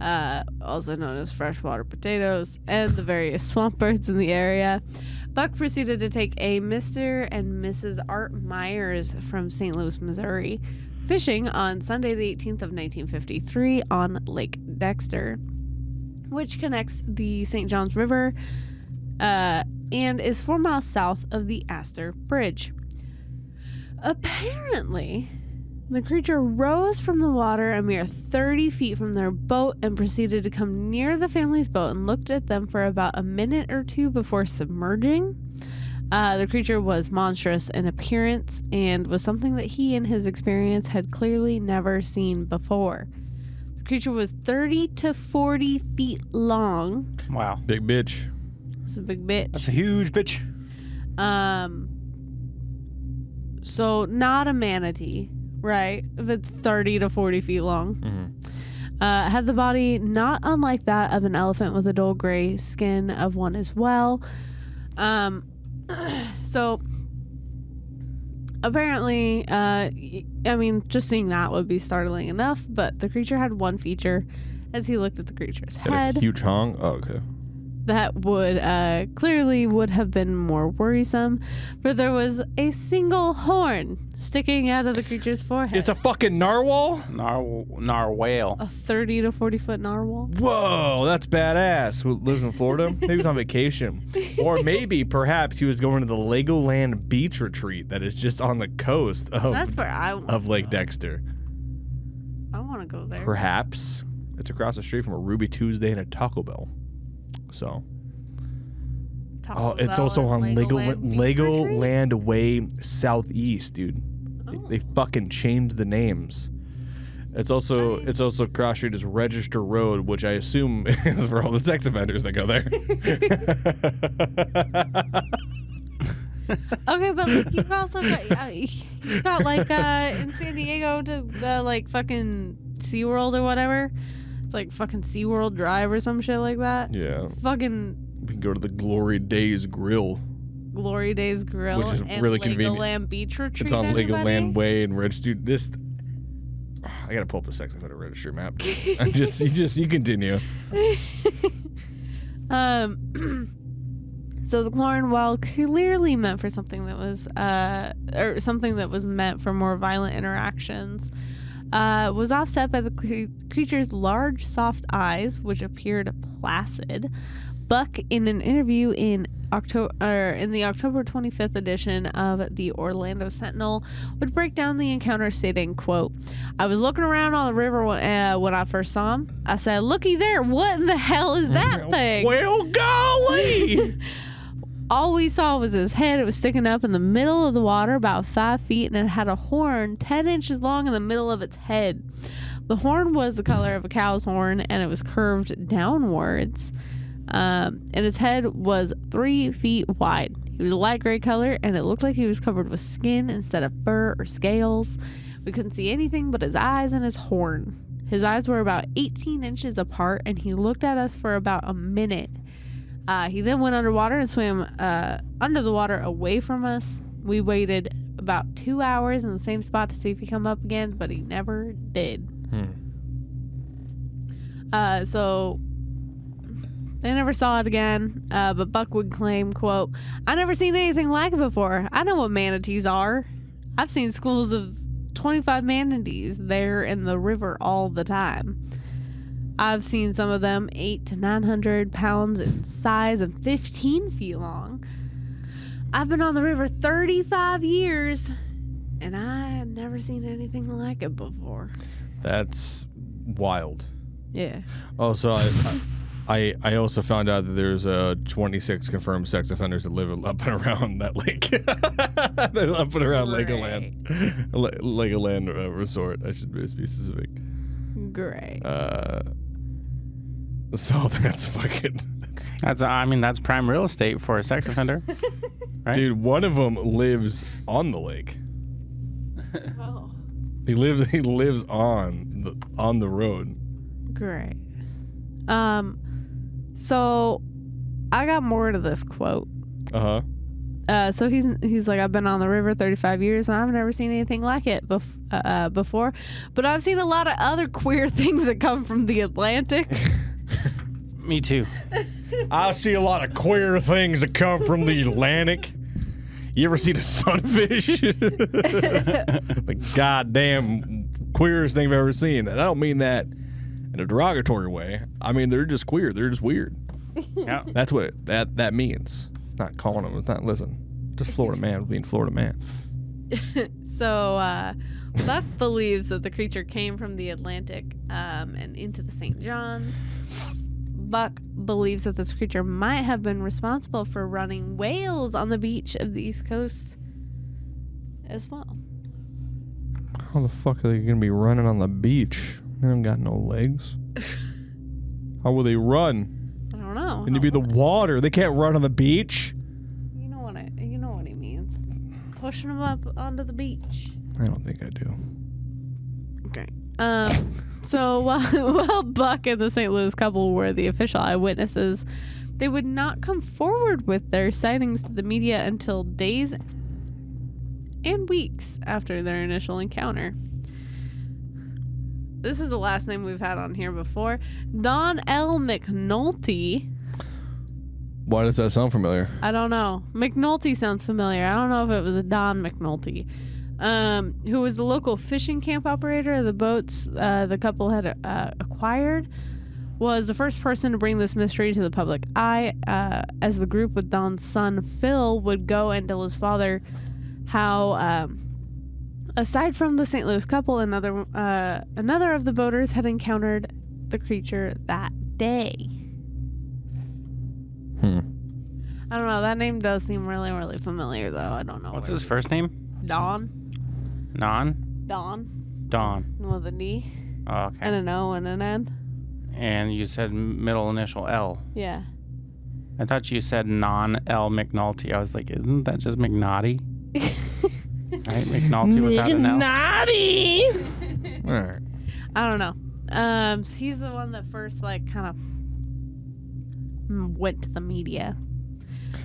also known as freshwater potatoes, and the various swamp birds in the area. Buck proceeded to take a Mr. and Mrs. Art Myers from St. Louis, Missouri, fishing on Sunday the 18th of 1953 on Lake Dexter, which connects the St. Johns River and is 4 miles south of the Astor Bridge. Apparently, the creature rose from the water a mere 30 feet from their boat and proceeded to come near the family's boat and looked at them for about a minute or two before submerging. The creature was monstrous in appearance and was something that he in his experience had clearly never seen before. The creature was 30 to 40 feet long. Wow. Big bitch. It's a big bitch. That's a huge bitch. So not a manatee, right? If it's 30 to 40 feet long. Mm-hmm. Had the body not unlike that of an elephant with a dull gray skin of one as well. So apparently, just seeing that would be startling enough, but the creature had one feature as he looked at the creature's head. A huge hong? Oh, okay. That would clearly would have been more worrisome, for there was a single horn sticking out of the creature's forehead. It's a fucking narwhal? Narwhal. A 30 to 40 foot narwhal. Whoa, that's badass. Who lives in Florida? Maybe he's on vacation. Or maybe, perhaps, he was going to the Legoland beach retreat that is just on the coast of, That's where of Lake Dexter. I want to go there. Perhaps. It's across the street from a Ruby Tuesday and a Taco Bell. So Oh, it's also on Legoland Way Southeast, dude. They fucking changed the names. It's also cross street is Register Road, which I assume is for all the sex offenders that go there. Okay, but like you've also got like in San Diego to the like fucking SeaWorld or whatever. It's like fucking SeaWorld Drive or some shit like that. Yeah. Fucking. We can go to the Glory Days Grill. Glory Days Grill, which is and really Legoland convenient. Beach Retreat. It's on everybody? Legoland Way and Register. This. I gotta pull up a sex offender registry map. You continue. So the chlorine, while clearly meant for something that was meant for more violent interactions, was offset by the creature's large, soft eyes, which appeared placid. Buck, in an interview in the October 25th edition of the Orlando Sentinel, would break down the encounter, stating, quote, "I was looking around on the river when I first saw him. I said, looky there, what in the hell is that thing? Well, golly!" All we saw was his head. It was sticking up in the middle of the water about 5 feet, and it had a horn 10 inches long in the middle of its head. The horn was the color of a cow's horn, and it was curved downwards. And its head was 3 feet wide. He was a light gray color, and it looked like he was covered with skin instead of fur or scales. We couldn't see anything but his eyes and his horn. His eyes were about 18 inches apart, and he looked at us for about a minute. He then went underwater and swam under the water away from us. We waited about 2 hours in the same spot to see if he'd come up again, but he never did. So they never saw it again, but Buck would claim, quote, "I never seen anything like it before. I know what manatees are. I've seen schools of 25 manatees there in the river all the time. I've seen some of them 800 to 900 pounds in size and 15 feet long. I've been on the river 35 years, and I never seen anything like it before." That's wild. Yeah. Oh, so I also found out that there's 26 confirmed sex offenders that live up and around that lake. They're up and around Legoland Resort. I should be specific. Great. So that's fucking. That's prime real estate for a sex offender, right? Dude, one of them lives on the lake. Oh. He lives on the road. Great. So I got more to this quote. So he's like, "I've been on the river 35 years and I've never seen anything like it before, but I've seen a lot of other queer things that come from the Atlantic." Me too. I see a lot of queer things that come from the Atlantic. You ever seen a sunfish? The goddamn queerest thing I've ever seen. And I don't mean that in a derogatory way. I mean, they're just queer. They're just weird. Yeah. That's what that means. Not calling them. It's not, listen, just Florida man being Florida man. So Buck believes that the creature came from the Atlantic and into the St. John's. Buck believes that this creature might have been responsible for running whales on the beach of the East Coast as well. How the fuck are they going to be running on the beach? They don't got no legs. How will they run? I don't know. Can you be the water? They can't run on the beach. You know what he means. Pushing them up onto the beach. I don't think I do. Okay. So while Buck and the St. Louis couple were the official eyewitnesses, they would not come forward with their sightings to the media until days and weeks after their initial encounter. This is the last name we've had on here before. Don L. McNulty. Why does that sound familiar? I don't know. McNulty sounds familiar. I don't know if it was a Don McNulty. Who was the local fishing camp operator of the boats the couple had acquired, was the first person to bring this mystery to the public eye, as the group with Don's son Phil would go and tell his father how, aside from the St. Louis couple, another of the boaters had encountered the creature that day. I don't know. That name does seem really, really familiar, though. I don't know. What's his first name? Don. Don? With a D. Oh, okay. And an O and an N. And you said middle initial L. Yeah. I thought you said non-L McNulty. I was like, isn't that just McNaughty? Right? McNulty without an L. McNaughty! All right. I don't know. So he's the one that first, like, kind of went to the media.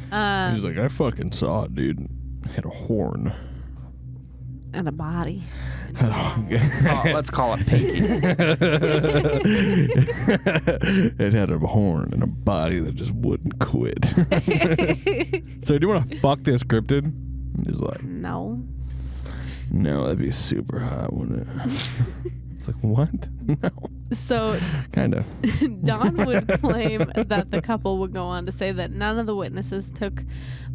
He's like, I fucking saw it, dude. It had a horn. And a body. Let's call it Pinky. It had a horn and a body that just wouldn't quit. So do you want to fuck this cryptid? And he's like, No, that'd be super hot, wouldn't it? It's like, what? No. So Kind of. Don would claim that the couple would go on to say that none of the witnesses took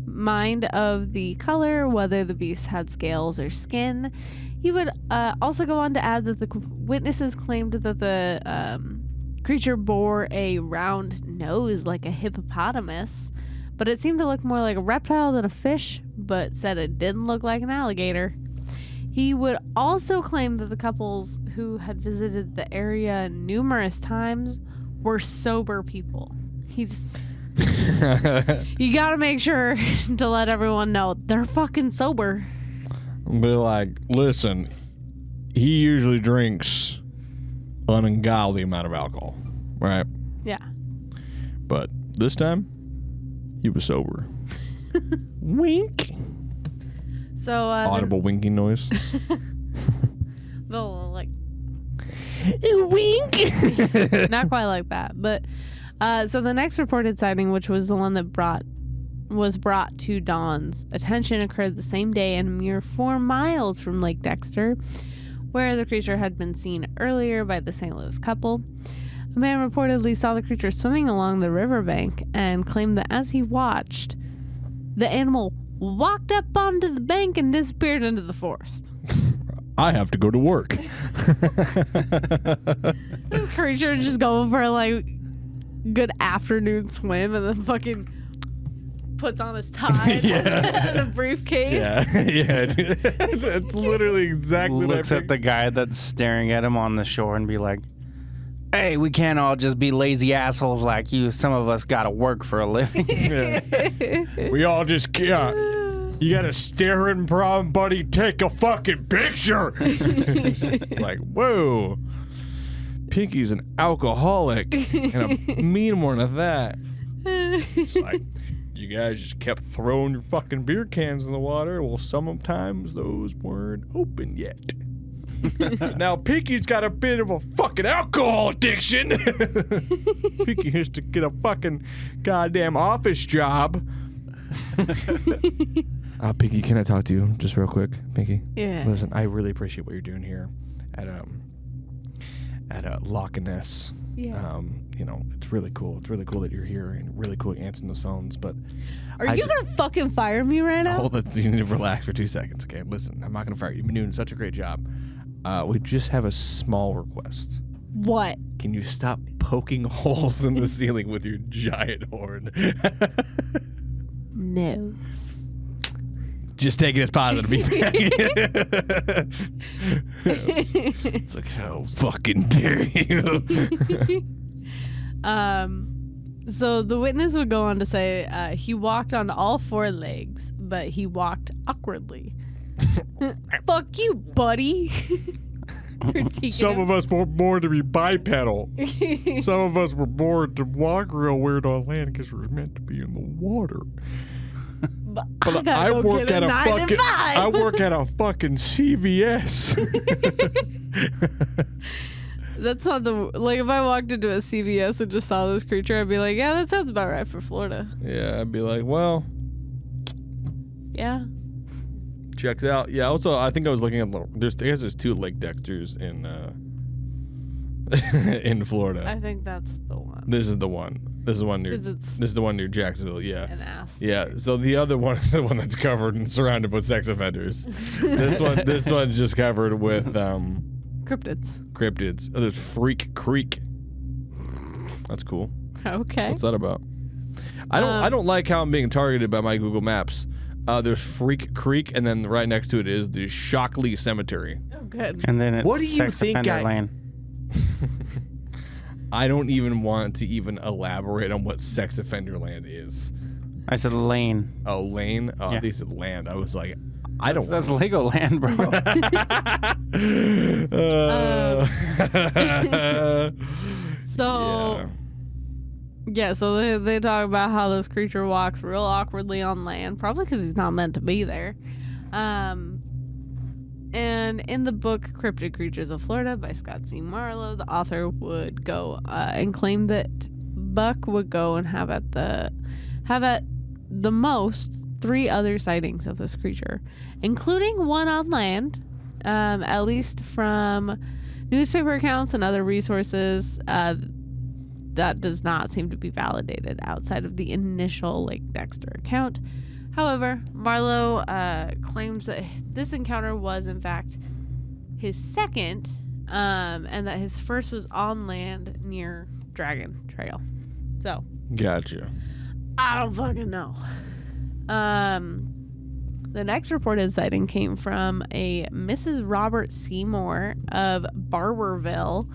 mind of the color, whether the beast had scales or skin. He would also go on to add that the witnesses claimed that the creature bore a round nose like a hippopotamus, but it seemed to look more like a reptile than a fish, but said it didn't look like an alligator. He would also claim that the couples who had visited the area numerous times were sober people. He just... You gotta make sure to let everyone know they're fucking sober. Be like, listen, he usually drinks an ungodly amount of alcohol, right? Yeah. But this time, he was sober. Wink. So audible winking noise. The like wink. not quite like that, but so the next reported sighting, which was the one that was brought to Don's attention, occurred the same day and a mere 4 miles from Lake Dexter, where the creature had been seen earlier by the St. Louis couple. A man reportedly saw the creature swimming along the riverbank and claimed that as he watched, the animal walked up onto the bank and disappeared into the forest. I have to go to work. This creature just going for like good afternoon swim and then fucking puts on his tie as a briefcase. Yeah, dude. That's literally exactly what Looks at the guy that's staring at him on the shore and be like, hey, we can't all just be lazy assholes like you. Some of us gotta work for a living. We all just can't. You got a staring problem, buddy? Take a fucking picture. It's like, whoa. Pinky's an alcoholic. And I mean more than that. It's like, you guys just kept throwing your fucking beer cans in the water. Well, sometimes those weren't open yet. Now Pinky's got a bit of a fucking alcohol addiction. Pinky has to get a fucking goddamn office job. Pinky, can I talk to you just real quick? Pinky? Yeah. Listen, I really appreciate what you're doing here at Loch Ness. Yeah. You know, it's really cool. It's really cool that you're here and really cool answering those phones. But Are you gonna fucking fire me right now? Hold it. You need to relax for 2 seconds, okay? Listen, I'm not gonna fire you. You've been doing such a great job. We just have a small request. What? Can you stop poking holes in the ceiling with your giant horn? No. Just take it as positive feedback. It's like, how fucking dare you? So the witness would go on to say he walked on all 4 legs, but he walked awkwardly. Fuck you, buddy. Some of us were born to be bipedal. Some of us were born to walk real weird on land because we're meant to be in the water. But I work at a fucking CVS. That's not the like. If I walked into a CVS and just saw this creature, I'd be like, yeah, that sounds about right for Florida. Yeah, I'd be like, well, yeah. Checks out. Yeah. Also, I think I was looking at there's 2 Lake Dexters in in Florida. I think that's the one. This is the one. This is the one near Jacksonville. Yeah. An ass. Yeah. So the other one is the one that's covered and surrounded with sex offenders. This one's just covered with cryptids. Oh, there's Freak Creek. That's cool. Okay. What's that about? I don't like how I'm being targeted by my Google Maps. There's Freak Creek, and then right next to it is the Shockley Cemetery. Oh, good. And then it's What do you sex think offender lane. I don't even want to even elaborate on what sex offender land is. I said lane. Oh, lane? Oh, Yeah. they said land. I was like, I don't That's want Legoland, bro. So, yeah, so they talk about how this creature walks real awkwardly on land, probably because he's not meant to be there. And in the book Cryptid Creatures of Florida by Scott C. Marlowe, the author would go and claim that Buck would go and have at the most 3 other sightings of this creature, including one on land, at least from newspaper accounts and other resources. That does not seem to be validated outside of the initial Lake Dexter account. However, Marlowe claims that this encounter was, in fact, his second, and that his first was on land near Dragon Trail. So, Gotcha. I don't fucking know. The next reported sighting came from a Mrs. Robert Seymour of Barberville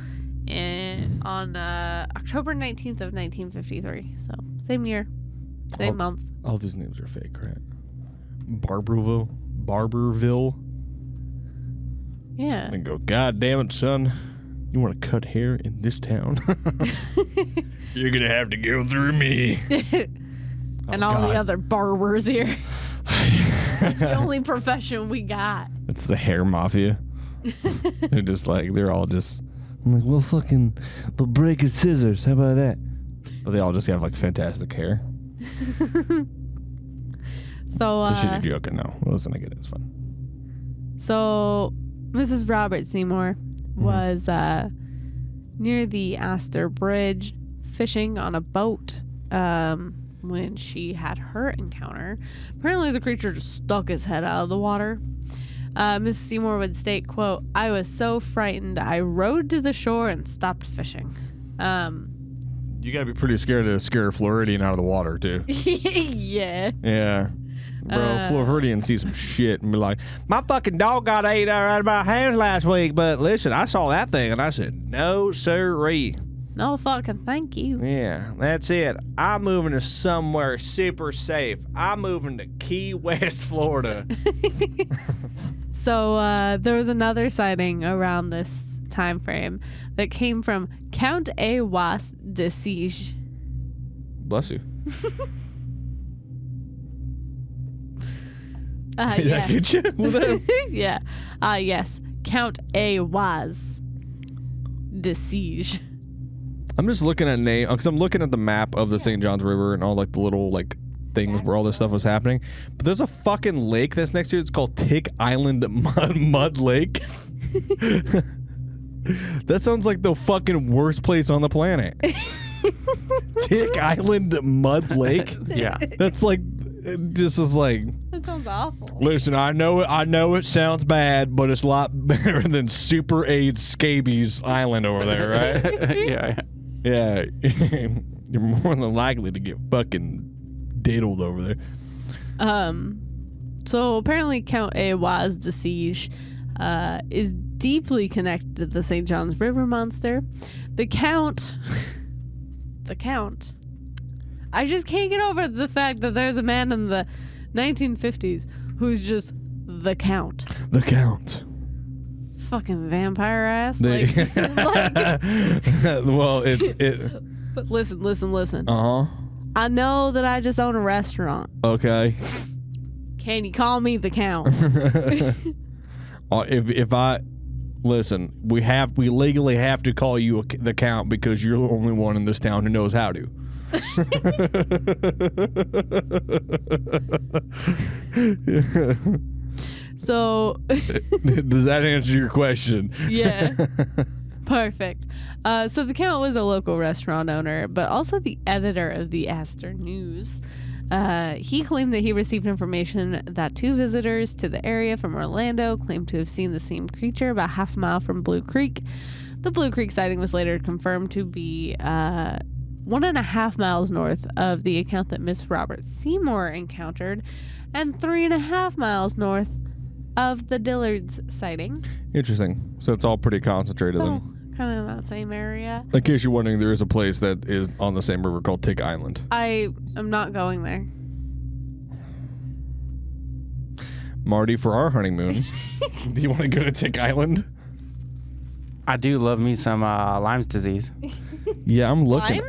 on October 19th of 1953. So, same year, same month. All these names are fake, right? Barberville. Yeah. And go, God damn it, son. You want to cut hair in this town? You're going to have to go through me. And all the other barbers here. It's the only profession we got. It's the hair mafia. They're just like, they're all just, I'm like, well, we'll break your scissors. How about that? But they all just have like fantastic hair. So, it's a shitty joke, no. Listen, I get it. It's fun. So, Mrs. Robert Seymour was near the Astor Bridge fishing on a boat when she had her encounter. Apparently, the creature just stuck his head out of the water. Mrs. Seymour would state, quote, "I was so frightened, I rowed to the shore and stopped fishing." You got to be pretty scared to scare a Floridian out of the water, too. Yeah. Yeah. Bro, Floridian see some shit and be like, my fucking dog got ate out of my hands last week, but listen, I saw that thing and I said, no sirree. No fucking thank you. Yeah, that's it. I'm moving to somewhere super safe. I'm moving to Key West, Florida. So there was another sighting around this time frame that came from Count A. Was de Siege. Bless you. Yes. Hit you with that? Yeah. Yes. Count A. Was de Siege. I'm just looking at name because I'm looking at the map of the St. Johns River and all like the little like things where all this stuff was happening. But there's a fucking lake that's next to it. It's called Tick Island Mud Lake. That sounds like the fucking worst place on the planet. Tick Island Mud Lake. Yeah. That's like, just is like. That sounds awful. Listen, I know it sounds bad, but it's a lot better than Super AIDS Scabies Island over there, right? Yeah. Yeah, you're more than likely to get fucking diddled over there. So apparently Count A. Was de Siege is deeply connected to the St. Johns River monster. The Count. I just can't get over the fact that there's a man in the 1950s who's just the Count. The Count. Fucking vampire ass. Well, Listen. Uh-huh. I know that I just own a restaurant. Okay. Can you call me the Count? If I listen, we legally have to call you the Count because you're the only one in this town who knows how to. So does that answer your question? Yeah. Perfect. So the Count was a local restaurant owner, but also the editor of the Astor News. He claimed that he received information that 2 visitors to the area from Orlando claimed to have seen the same creature about half a mile from Blue Creek. The Blue Creek sighting was later confirmed to be 1.5 miles north of the account that Miss Robert Seymour encountered, and 3.5 miles north of the Dillard's sighting. Interesting. So it's all pretty concentrated then. Kind of in that same area. In case you're wondering, there is a place that is on the same river called Tick Island. I am not going there. Marty, for our honeymoon, do you want to go to Tick Island? I do love me some Lyme's disease. Yeah, I'm looking.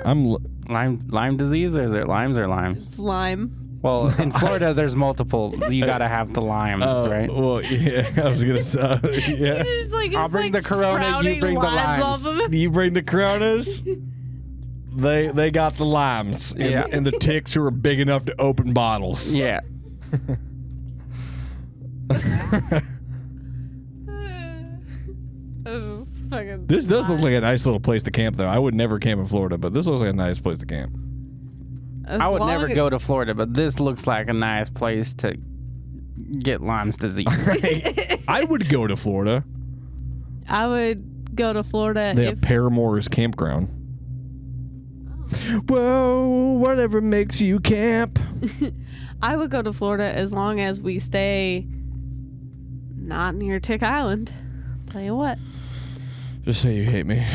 Lyme disease, or is it limes or lime? It's lime. Well, in Florida, there's multiple. You gotta have the limes, right? Well, yeah, I was gonna say, yeah. I'll bring the Corona. You bring the limes. You bring the Coronas. They got the limes, and the ticks who are big enough to open bottles. Yeah. This does look like a nice little place to camp, though. I would never camp in Florida, but this looks like a nice place to camp. I would never go to Florida, but this looks like a nice place to get Lyme's disease. I would go to Florida. I would go to Florida. They have Paramore's campground. Whoa, whatever makes you camp. I would go to Florida as long as we stay not near Tick Island. Tell you what. Just say you hate me.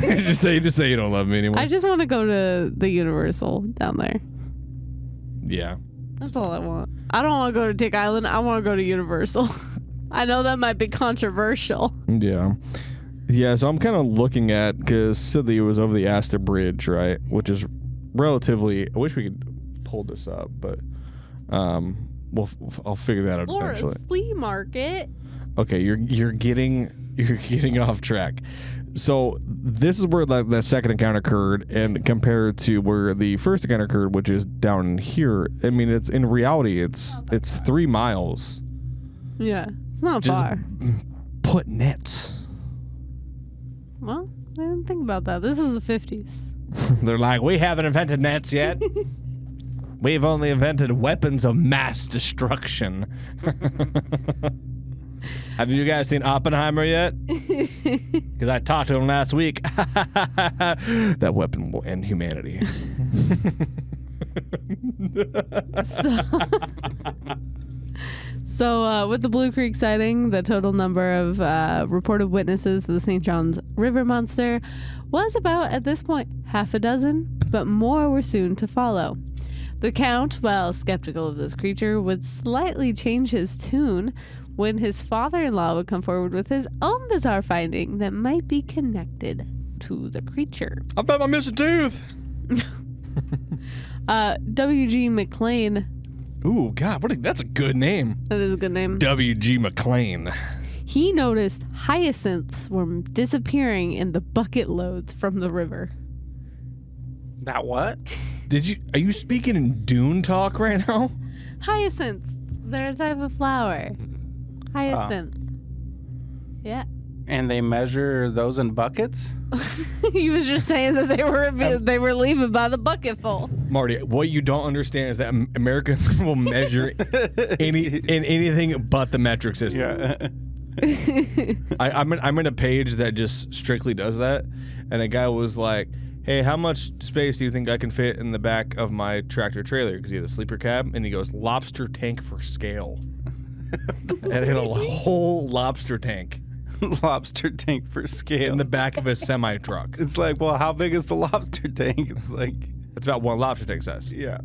just say you don't love me anymore. I just want to go to the Universal down there. Yeah. That's all I want. I don't want to go to Tick Island. I want to go to Universal. I know that might be controversial. Yeah. Yeah, so I'm kind of looking at, because Sidley was over the Astor Bridge, right? Which is relatively, I wish we could pull this up, but I'll figure that out Laura's eventually. Flea Market. Okay, you're getting off track. So this is where that second encounter occurred, and compared to where the first encounter occurred, which is down here, I mean, it's in reality, it's 3 miles. Yeah, it's not far. Put nets. Well, I didn't think about that. This is the 50s. They're like, we haven't invented nets yet. We've only invented weapons of mass destruction. Have you guys seen Oppenheimer yet? Because I talked to him last week. That weapon will end humanity. So with the Blue Creek sighting, the total number of reported witnesses to the St. Johns River monster was about, at this point, 6, but more were soon to follow. The Count, while skeptical of this creature, would slightly change his tune when his father-in-law would come forward with his own bizarre finding that might be connected to the creature. I found my missing tooth. W.G. McLean. Ooh, God, that's a good name. That is a good name. W.G. McLean. He noticed hyacinths were disappearing in the bucket loads from the river. That what? Are you speaking in Dune talk right now? Hyacinth. They're a type of flower. Hyacinth. Yeah. And they measure those in buckets? He was just saying that they were leaving by the bucketful. Marty, what you don't understand is that Americans will measure anything but the metric system. Yeah. I'm in a page that just strictly does that, and a guy was like, hey, how much space do you think I can fit in the back of my tractor trailer? Because he had a sleeper cab, and he goes, lobster tank for scale. And it had a whole lobster tank. Lobster tank for scale. In the back of his semi-truck. It's like, well, how big is the lobster tank? It's like... It's about 1 lobster tank size. Yeah.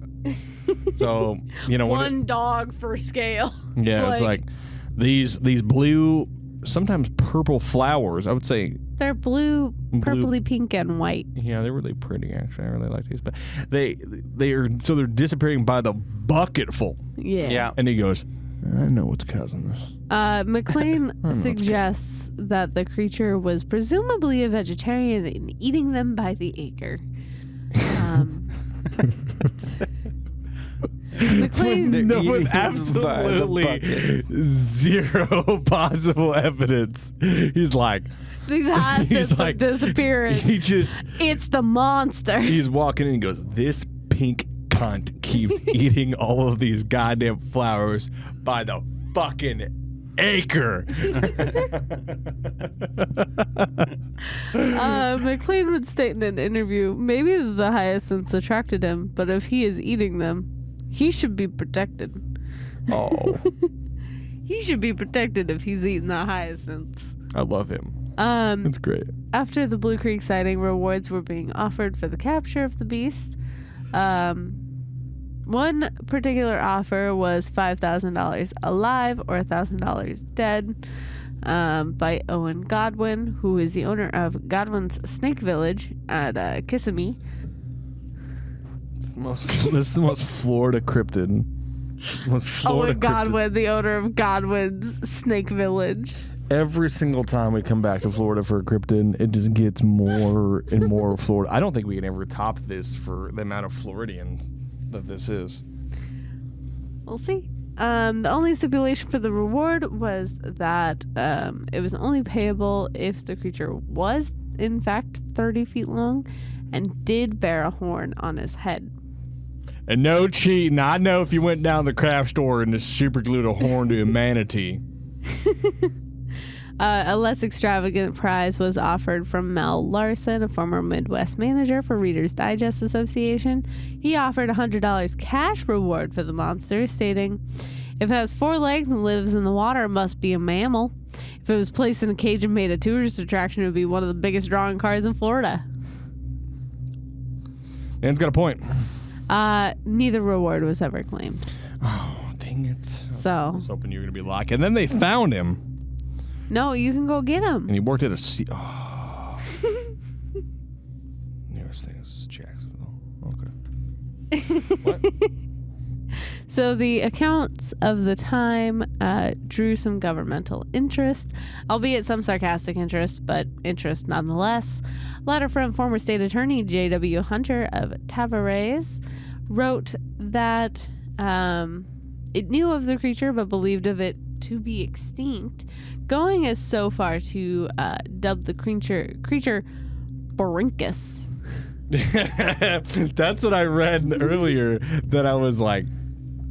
So, one dog for scale. Yeah, it's like these blue, sometimes purple flowers, I would say. They're blue, purpley pink, and white. Yeah, they're really pretty, actually. I really like these. But they're disappearing by the bucketful. Yeah. And he goes, I know what's causing this. McLean suggests that the creature was presumably a vegetarian and eating them by the acre. McLean, with absolutely zero possible evidence. He's like, these hyacinths are disappearing. It's the monster. He's walking in and goes, this pink cunt keeps eating all of these goddamn flowers by the fucking acre. McLean would state in an interview, maybe the hyacinths attracted him, but if he is eating them, he should be protected. Oh. He should be protected if he's eating the hyacinths. I love him. It's great. After the Blue Creek sighting, rewards were being offered for the capture of the beast. One particular offer was $5,000 alive or $1,000 dead by Owen Godwin, who is the owner of Godwin's Snake Village at Kissimmee. This is the most Florida cryptid. Owen Godwin, the owner of Godwin's Snake Village. Every single time we come back to Florida for a cryptid, it just gets more and more Florida. I don't think we can ever top this for the amount of Floridians that this is. We'll see. The only stipulation for the reward was that it was only payable if the creature was, in fact, 30 feet long and did bear a horn on his head. And no cheating. I know if you went down to the craft store and just super glued a horn to a manatee. A less extravagant prize was offered from Mel Larson, a former Midwest manager for Reader's Digest Association. He offered $100 cash reward for the monster, stating, "If it has 4 legs and lives in the water, it must be a mammal. If it was placed in a cage and made a tourist attraction, it would be one of the biggest drawing cards in Florida." Dan's got a point. Neither reward was ever claimed. Oh, dang it. So I was hoping you were going to be lucky. And then they found him. No, you can go get him. And he worked at a nearest thing is Jacksonville. Okay. What? So the accounts of the time drew some governmental interest, albeit some sarcastic interest, but interest nonetheless. A letter from former state attorney J.W. Hunter of Tavares wrote that it knew of the creature but believed of it to be extinct, going as so far to dub the creature Borincus. That's what I read earlier, that I was like,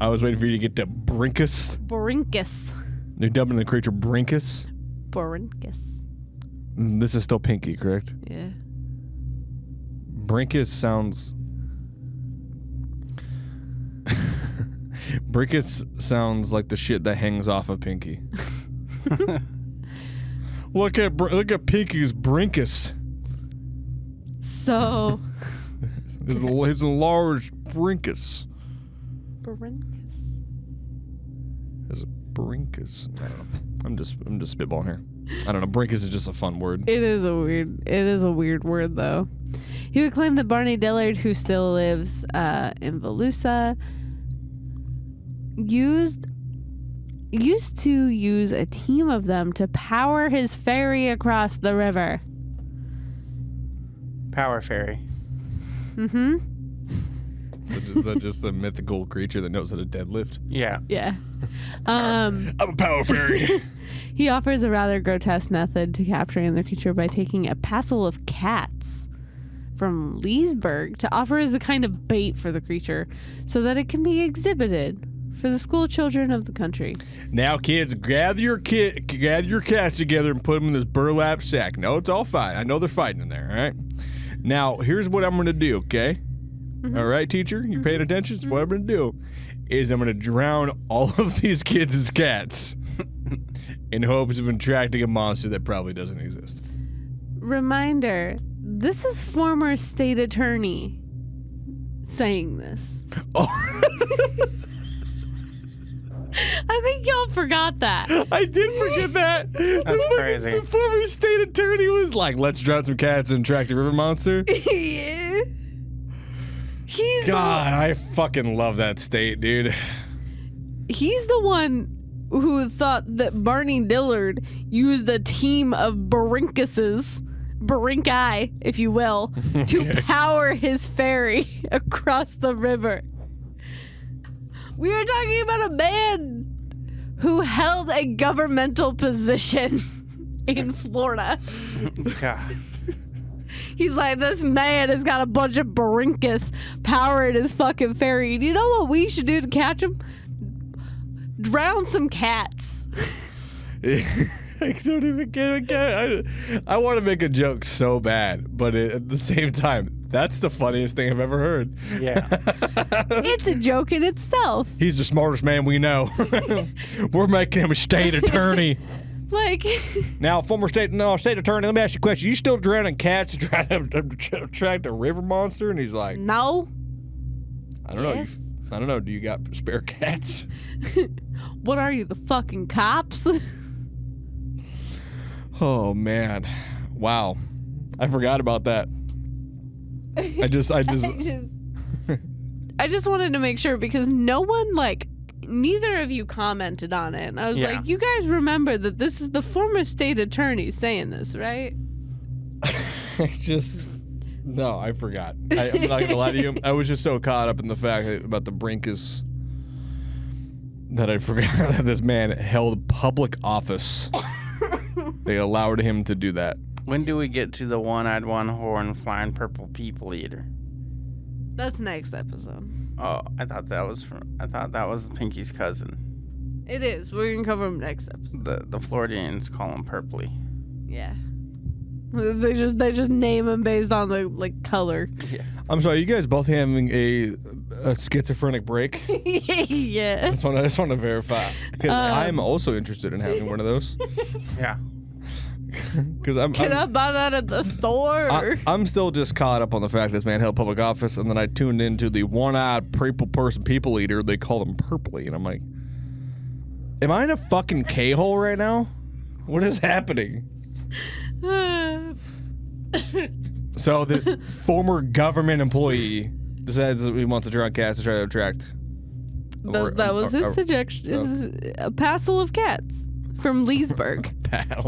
I was waiting for you to get to Brinkus. Borincus. They're dubbing the creature Brinkus. Borincus. This is still Pinky, correct? Yeah. Brinkus sounds... Brinkus sounds like the shit that hangs off of Pinky. Look at Pinky's Brinkus. So... His large Brinkus. Borincus. His Brinkus. I don't know. I'm just spitballing here. I don't know. Brinkus is just a fun word. It is a weird word, though. He would claim that Barney Dillard, who still lives in Volusia, used to use a team of them to power his ferry across the river. Power fairy. Mm-hmm. Is that just a mythical creature that knows how to deadlift? Yeah. Yeah. I'm a power fairy. He offers a rather grotesque method to capturing the creature by taking a passel of cats from Leesburg to offer as a kind of bait for the creature so that it can be exhibited for the school children of the country. Now, kids, gather your cats together and put them in this burlap sack. No, it's all fine. I know they're fighting in there, all right? Now, here's what I'm going to do, okay? Mm-hmm. All right, teacher? You paying attention? So what I'm going to do is I'm going to drown all of these kids as cats in hopes of attracting a monster that probably doesn't exist. Reminder, this is former state attorney saying this. Oh. I think y'all forgot that. I did forget that. That's crazy. The former state attorney was like, let's drown some cats and attract a river monster. Yeah. God, I fucking love that state, dude. He's the one who thought that Barney Dillard used a team of Borincuses, Borinci, if you will, to power his ferry across the river. We are talking about a man who held a governmental position in Florida. God. He's like, this man has got a bunch of Borincus powering his fucking ferry. And you know what we should do to catch him? Drown some cats. I don't even get it. I want to make a joke so bad, but at the same time, that's the funniest thing I've ever heard. Yeah. It's a joke in itself. He's the smartest man we know. We're making him a state attorney. Like, now, former state attorney, let me ask you a question. You still drowning cats trying to attract a river monster? And he's like, no. I don't know. Yes. I don't know. Do you got spare cats? What are you, the fucking cops? Oh, man. Wow. I forgot about that. I just wanted to make sure because no one, neither of you commented on it. And I was like, you guys remember that this is the former state attorney saying this, right? No, I forgot. I'm not going to lie to you. I was just so caught up in the fact about the Brinkus that I forgot that this man held public office. They allowed him to do that. When do we get to the one-eyed, one-horn, flying purple people eater? That's next episode. Oh, I thought that was Pinky's cousin. It is. We're gonna cover him next episode. The Floridians call him Purpley. Yeah. They just name him based on the color. Yeah. I'm sorry. You guys both having a schizophrenic break? Yeah. I just want to verify because I'm also interested in having one of those. Yeah. Because Can I buy that at the store? I'm still just caught up on the fact this man held public office, and then I tuned into the one-eyed people eater. They call him Purpley, and I'm like, am I in a fucking K-hole right now? What is happening? So this former government employee decides that he wants to draw cats to try to attract. That was his suggestion. A passel of cats from Leesburg. I don't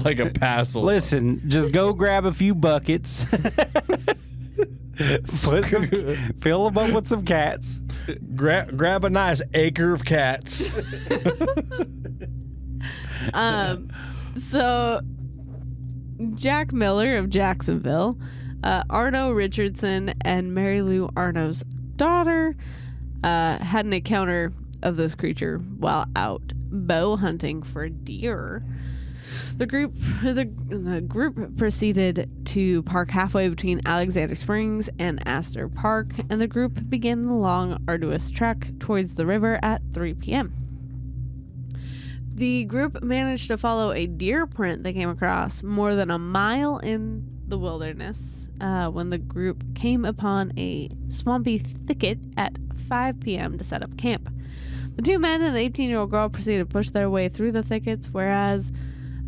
like a passel. Listen, just go grab a few buckets. Fill them up with some cats. Grab a nice acre of cats. So Jack Miller of Jacksonville, Arno Richardson, and Mary Lou Arno's daughter had an encounter of this creature while out bow hunting for deer. The group proceeded to park halfway between Alexander Springs and Astor Park, and the group began the long, arduous trek towards the river at 3 p.m. The group managed to follow a deer print they came across more than a mile in the wilderness when the group came upon a swampy thicket at 5 p.m. to set up camp. The two men and the 18-year-old girl proceeded to push their way through the thickets, whereas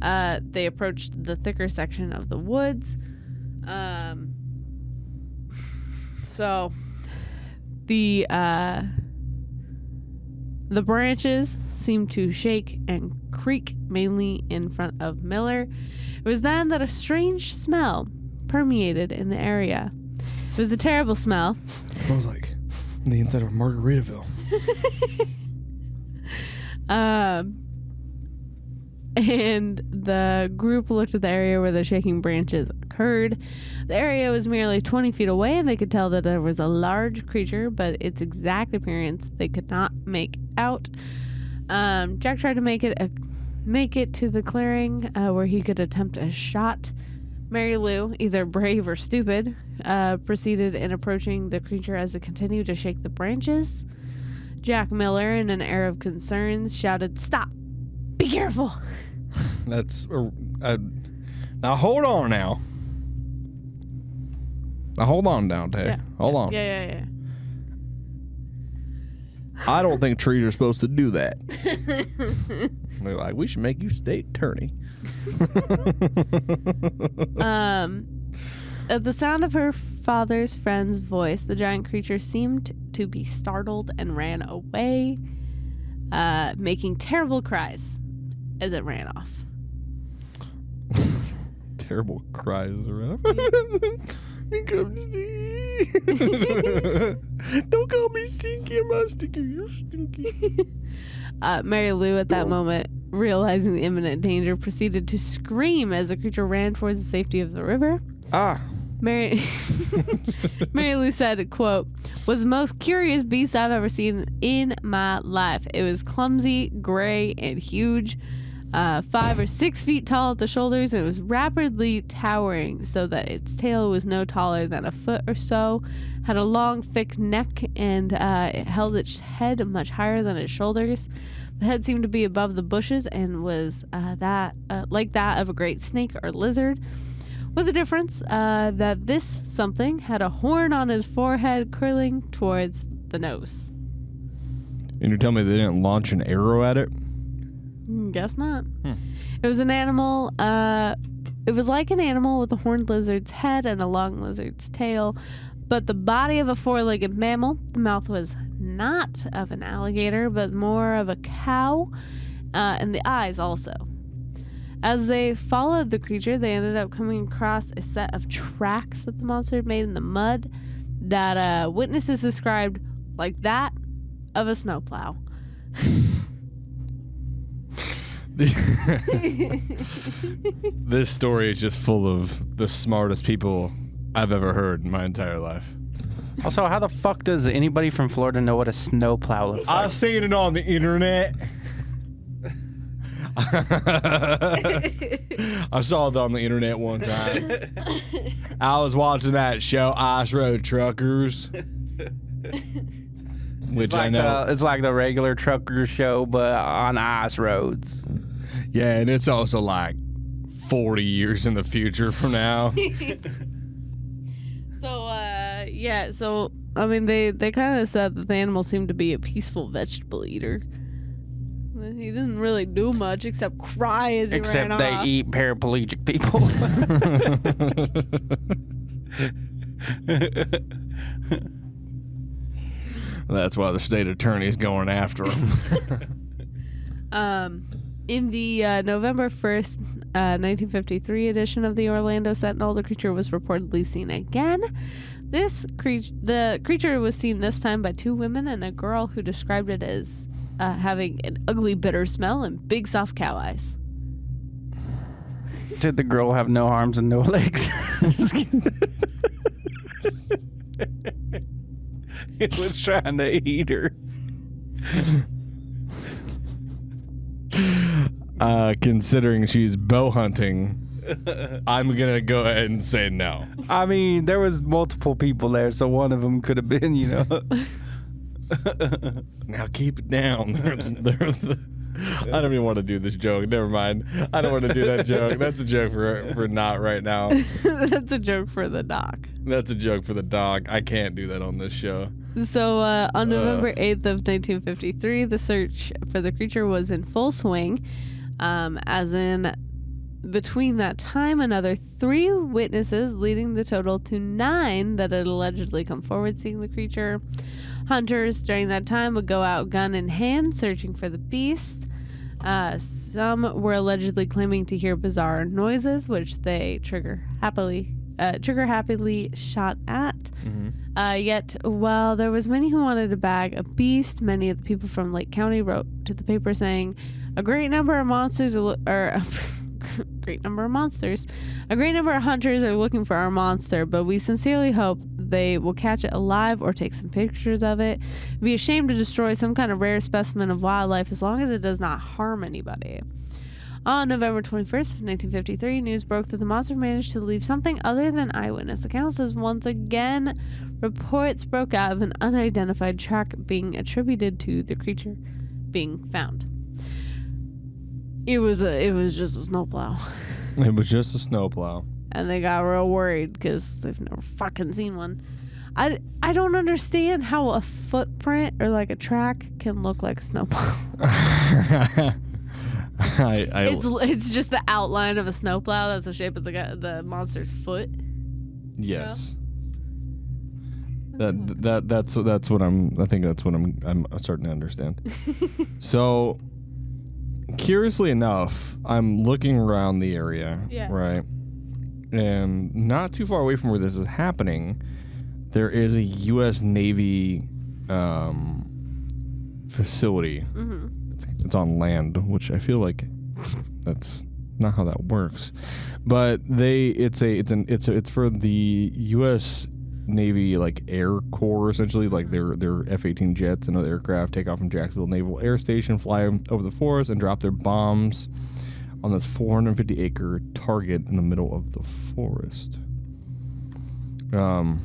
they approached the thicker section of the woods. So the branches seemed to shake and creak, mainly in front of Miller. It was then that a strange smell permeated in the area. It was a terrible smell. It smells like the inside of Margaritaville. And the group looked at the area where the shaking branches occurred. The area was merely 20 feet away, and they could tell that there was a large creature, but its exact appearance they could not make out. Jack tried to make it to the clearing where he could attempt a shot. Mary Lou, either brave or stupid, proceeded in approaching the creature as it continued to shake the branches. Jack Miller, in an air of concern, shouted, "Stop! Be careful!" That's now hold on now. Now hold on down, Tay. Yeah. Hold on. Yeah. I don't think trees are supposed to do that. They're like, we should make you state attorney. At the sound of her father's friend's voice, the giant creature seemed to be startled and ran away, making terrible cries as it ran off. Terrible cries around. Don't call me stinky. I'm not stinky. You're stinky. Mary Lou, at that moment, realizing the imminent danger, proceeded to scream as the creature ran towards the safety of the river. Mary Lou said, quote, "Was the most curious beast I've ever seen in my life. It was clumsy, gray, and huge, 5 or 6 feet tall at the shoulders, and it was rapidly towering so that its tail was no taller than a foot or so, had a long, thick neck, and it held its head much higher than its shoulders. The head seemed to be above the bushes and was like that of a great snake or lizard, with the difference that this something had a horn on his forehead curling towards the nose." And you tell me they didn't launch an arrow at it? Guess not. It was an animal. It was like an animal with a horned lizard's head and a long lizard's tail, but the body of a 4-legged mammal. The mouth was not of an alligator, but more of a cow, and the eyes also. As they followed the creature, they ended up coming across a set of tracks that the monster had made in the mud that witnesses described like that of a snowplow. This story is just full of the smartest people I've ever heard in my entire life. Also, how the fuck does anybody from Florida know what a snowplow looks like? I've seen it on the internet. I saw it on the internet one time. I was watching that show, Ice Road Truckers. Which I know. It's like the regular trucker show, but on ice roads. Yeah, and it's also like 40 years in the future from now. So, I mean, they kind of said that the animal seemed to be a peaceful vegetable eater. He didn't really do much except cry as he ran off. Except they eat paraplegic people. That's why the state attorney's going after him. In the November 1st, 1953 edition of the Orlando Sentinel, the creature was reportedly seen again. The creature was seen this time by 2 women and a girl who described it as having an ugly, bitter smell and big, soft cow eyes. Did the girl have no arms and no legs? Just kidding. It was trying to eat her. Considering she's bow hunting, I'm gonna go ahead and say no. I mean, there was multiple people there, so one of them could have been, you know. Now keep it down. I don't even want to do this joke. Never mind. I don't want to do that joke. That's a joke for not right now. That's a joke for the doc. That's a joke for the doc. I can't do that on this show. So on November 8th of 1953, the search for the creature was in full swing. As in, between that time, another 3 witnesses, leading the total to 9 that had allegedly come forward seeing the creature. Hunters during that time would go out gun in hand searching for the beast. Some were allegedly claiming to hear bizarre noises, which they trigger happily shot at. Mm-hmm. Yet, while there was many who wanted to bag a beast, many of the people from Lake County wrote to the paper saying, a great number of hunters are looking for our monster, but we sincerely hope they will catch it alive or take some pictures of it. Be ashamed to destroy some kind of rare specimen of wildlife as long as it does not harm anybody. On November 21st, 1953, news broke that the monster managed to leave something other than eyewitness accounts, as once again reports broke out of an unidentified track being attributed to the creature being found. It was just a snowplow. It was just a snowplow. And they got real worried because they've never fucking seen one. I don't understand how a footprint or like a track can look like a snowplow. It's just the outline of a snowplow. That's the shape of the monster's foot. Yes. You know? That's what I'm starting to understand. So, curiously enough, I'm looking around the area, right? And not too far away from where this is happening, there is a U.S. Navy facility. Mm-hmm. It's on land, which I feel like that's not how that works. But it's for the U.S. Navy, like Air Corps, essentially, like their F-18 jets and other aircraft take off from Jacksonville Naval Air Station, fly over the forest, and drop their bombs on this 450-acre target in the middle of the forest. And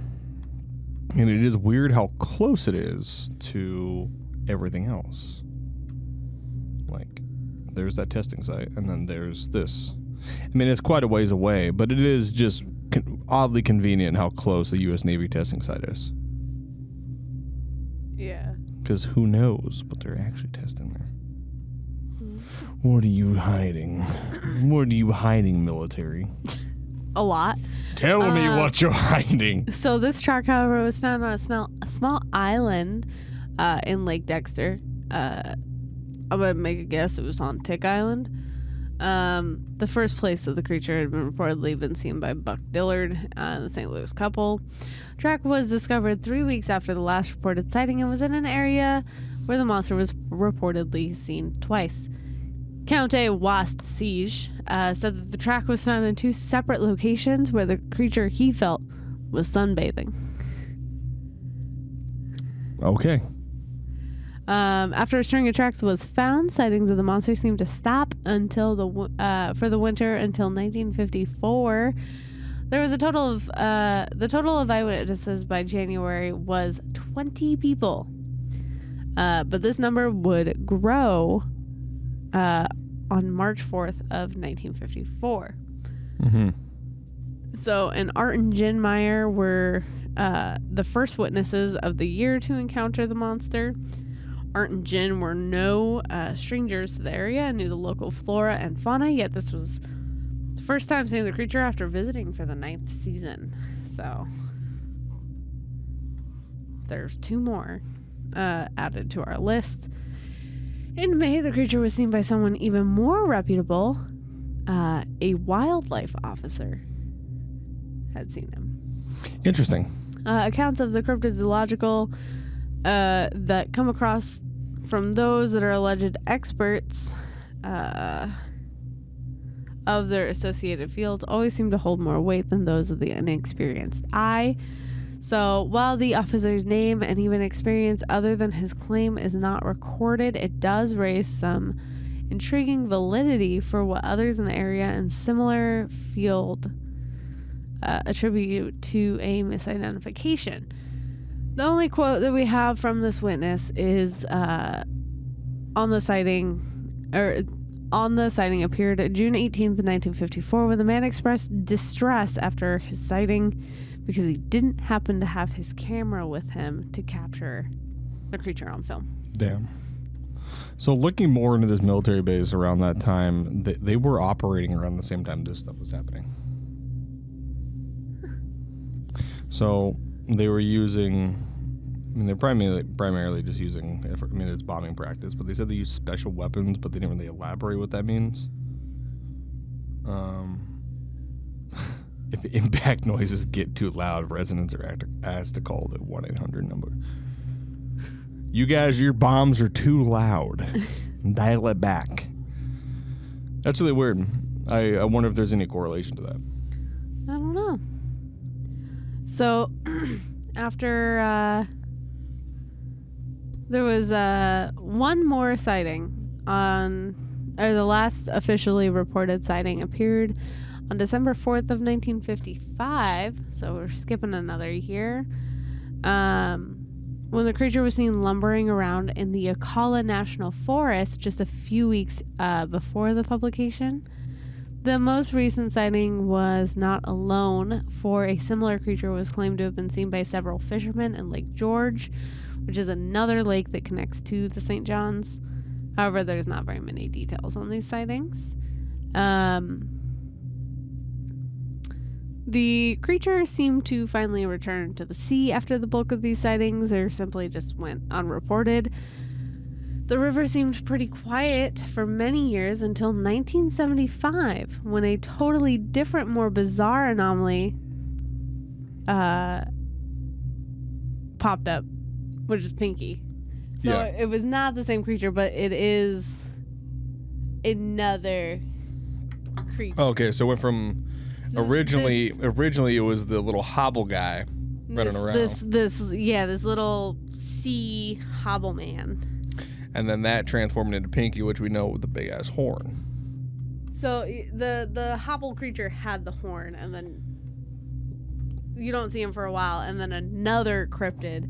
it is weird how close it is to everything else. Like, there's that testing site, and then there's this. I mean, it's quite a ways away, but it is just oddly convenient how close the U.S. Navy testing site is. Yeah. Because who knows what they're actually testing there. What are you hiding? What are you hiding, military? A lot. Tell me what you're hiding. So this truck, however, was found on a small island in Lake Dexter. I'm going to make a guess it was on Tick Island. The first place that the creature had been reportedly been seen by Buck Dillard and the St. Louis couple. Track was discovered 3 weeks after the last reported sighting and was in an area where the monster was reportedly seen twice. Count Wast Siege said that the track was found in 2 separate locations where the creature he felt was sunbathing. Okay. After a string of tracks was found, sightings of the monster seemed to stop until for the winter until 1954. There was a total of the total of eyewitnesses by January was 20 people, but this number would grow on March 4th of 1954. Mm-hmm. So, and Art and Jen Meyer were the first witnesses of the year to encounter the monster. Art and Jen were no strangers to the area and knew the local flora and fauna, yet this was the first time seeing the creature after visiting for the 9th season. So there's 2 more added to our list. In May, the creature was seen by someone even more reputable. A wildlife officer had seen him. Interesting. Accounts of the cryptozoological that come across from those that are alleged experts of their associated fields always seem to hold more weight than those of the inexperienced eye. So while the officer's name and even experience other than his claim is not recorded, it does raise some intriguing validity for what others in the area and similar field attribute to a misidentification. The only quote that we have from this witness is on the sighting appeared June 18th, 1954, when the man expressed distress after his sighting because he didn't happen to have his camera with him to capture the creature on film. Damn. So looking more into this military base around that time, they were operating around the same time this stuff was happening. So they were using, I mean, they're primarily just using, I mean, it's bombing practice, but they said they used special weapons, but they didn't really elaborate what that means. If impact noises get too loud, residents are asked to call the 1-800 number. You guys, your bombs are too loud. Dial it back. That's really weird. I wonder if there's any correlation to that. I don't know. So, after there was one more sighting the last officially reported sighting appeared on December 4th of 1955. So we're skipping another year. When the creature was seen lumbering around in the Ocala National Forest just a few weeks before the publication. The most recent sighting was not alone, for a similar creature was claimed to have been seen by several fishermen in Lake George, which is another lake that connects to the St. John's. However, there's not very many details on these sightings. The creature seemed to finally return to the sea after the bulk of these sightings, or simply just went unreported. The river seemed pretty quiet for many years until 1975, when a totally different, more bizarre anomaly popped up, which is Pinky. So Yeah. It was not the same creature, but it is another creature. Okay, so it went from originally it was the little hobble guy running around. This little sea hobble man. And then that transformed into Pinky, which we know with the big ass horn. So the hobble creature had the horn, and then you don't see him for a while, and then another cryptid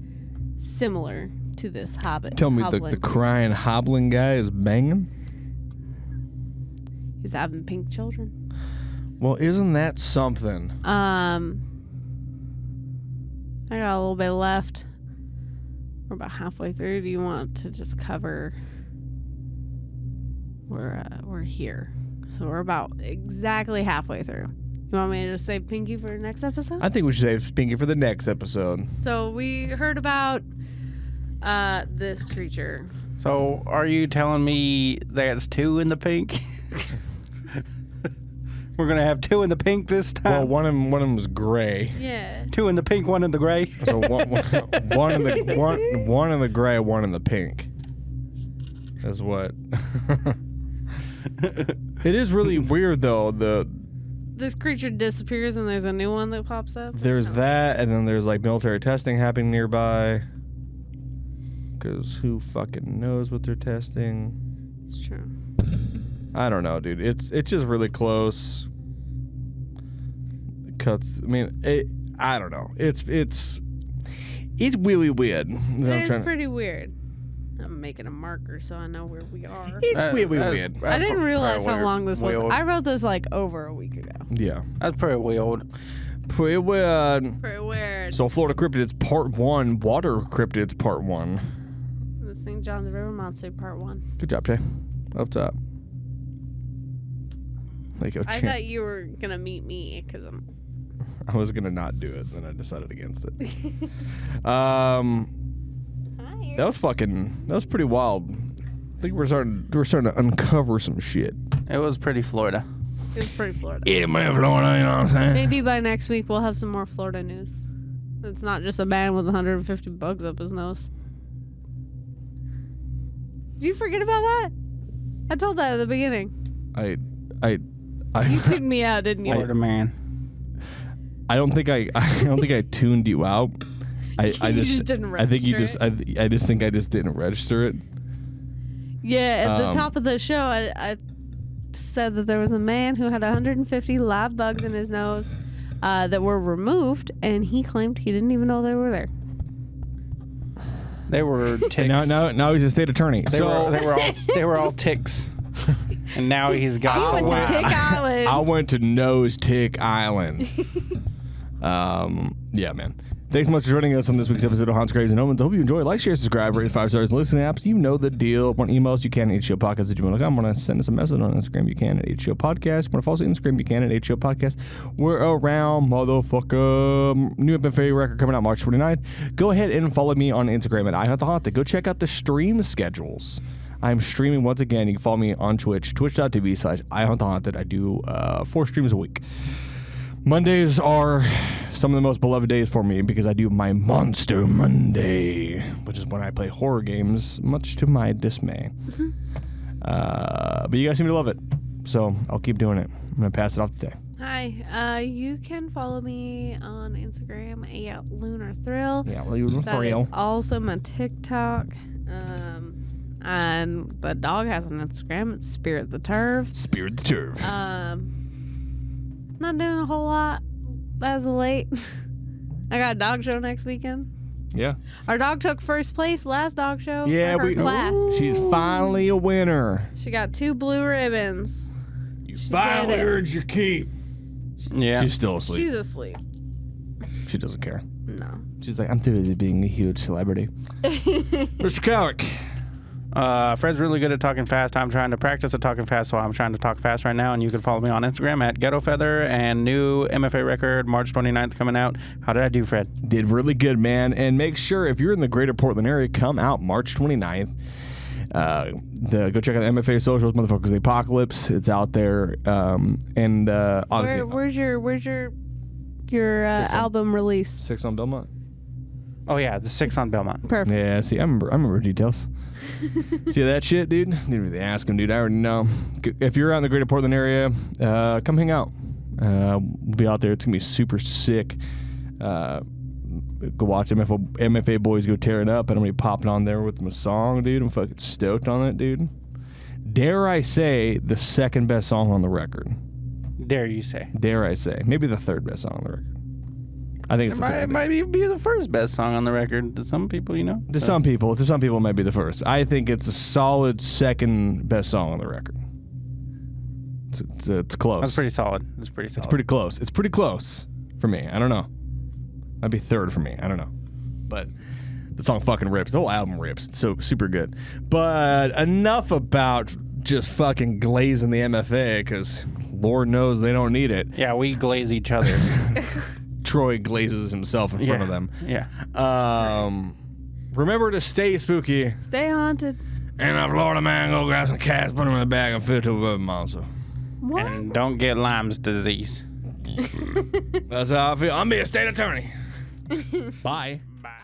similar to this hobbit. Tell me the crying hobbling guy is banging? He's having pink children. Well, isn't that something? I got a little bit left. We're about halfway through. Do you want to just cover? We're here, so we're about exactly halfway through. You want me to just save Pinky for the next episode? I think we should save Pinky for the next episode. So we heard about this creature. So are you telling me there's 2 in the pink? We're gonna have 2 in the pink this time. Well, one of them was gray. Yeah. 2 in the pink, 1 in the gray. So one in the gray, 1 in the pink. Is what. It is really weird though. This creature disappears and there's a new one that pops up. There's that, and then there's like military testing happening nearby. Because who fucking knows what they're testing? It's true. I don't know, dude. It's just really close. Cuts. I mean, I don't know. It's really weird. It's pretty weird. I'm making a marker so I know where we are. It's really weird. I didn't realize how long this was. I wrote this like over a week ago. Yeah. That's pretty weird. Pretty weird. Pretty weird. So Florida Cryptids Part 1, Water Cryptids Part 1. The St. John's River Monster Part 1. Good job, Jay. Up top. I thought you were going to meet me because I was going to not do it, then I decided against it. That was pretty wild. I think we're starting to uncover some shit. It was pretty Florida. It was pretty Florida. Yeah, man, Florida, you know what I'm saying? Maybe by next week we'll have some more Florida news. It's not just a man with 150 bugs up his nose. Did you forget about that? I told that at the beginning. You tuned me out, didn't you? Florida man. I don't think I tuned you out. I just didn't register I just think I just didn't register it. Yeah, at the top of the show, I said that there was a man who had 150 live bugs in his nose that were removed, and he claimed he didn't even know they were there. They were ticks. Now he's a state attorney. They were all ticks. And now he's got. I went to Tick Island. I went to Nose Tick Island. Yeah, man. Thanks so much for joining us on this week's episode of Haunts, Graves, and Omens. I hope you enjoy. Like, share, subscribe, rate 5 stars, and listening apps. You know the deal. Want to email us? You can at HGOPodcast@gmail.com. Want to send us a message on Instagram? You can at HGOPodcast. Want to follow us on Instagram? You can at HGOPodcast. We're around, motherfucker. New MFA record coming out March 29th. Go ahead and follow me on Instagram at iHuntTheHaunted. Go check out the stream schedules. I'm streaming once again. You can follow me on Twitch, twitch.tv/iHuntTheHaunted. I do 4 streams a week. Mondays are some of the most beloved days for me because I do my Monster Monday, which is when I play horror games, much to my dismay. But you guys seem to love it, so I'll keep doing it. I'm going to pass it off today. Hi, you can follow me on Instagram at Lunar Thrill. Yeah, Lunar Thrill. That is also my TikTok. And the dog has an Instagram. It's Spirit the Turf. Spirit the Turf. Not doing a whole lot as of late. I got a dog show next weekend. Yeah. Our dog took first place last dog show. Yeah, for her class. She's finally a winner. She got 2 blue ribbons. You finally earned your keep. Yeah. She's still asleep. She's asleep. She doesn't care. No. She's like, I'm too busy being a huge celebrity. Mr. Cowick. Fred's really good at talking fast. I'm trying to practice at talking fast, so I'm trying to talk fast right now. And you can follow me on Instagram at GhettoFeather, and new MFA record March 29th coming out. How did I do, Fred? Did really good, man. And make sure if you're in the greater Portland area, come out March 29th. Go check out the MFA socials, Motherfuckers the Apocalypse. It's out there. And honestly, where's your album release? 6 on Belmont. Oh yeah, the 6 on Belmont. Perfect. Yeah, see, I remember details. See that shit, dude? Didn't really ask him, dude. I already know. If you're out in the greater Portland area, come hang out. We'll be out there. It's gonna be super sick. Go watch MFA boys go tearing up, and I'm gonna be popping on there with my song, dude. I'm fucking stoked on it, dude. Dare I say the second best song on the record? Dare you say? Dare I say? Maybe the third best song on the record. I think It might be the first best song on the record to some people, you know. To some people, it might be the first. I think it's a solid second best song on the record. It's close. That's pretty solid. It's pretty solid. It's pretty close. It's pretty close for me. I don't know. That'd be third for me. I don't know. But the song fucking rips. The whole album rips. It's so super good. But enough about just fucking glazing the MFA, because Lord knows they don't need it. Yeah, we glaze each other. Troy glazes himself in front of them. Yeah. Remember to stay spooky. Stay haunted. And a Florida man go grab some cats, put them in a bag, and fit it to a monster. What? And don't get Lyme's disease. That's how I feel. I'm be a state attorney. Bye.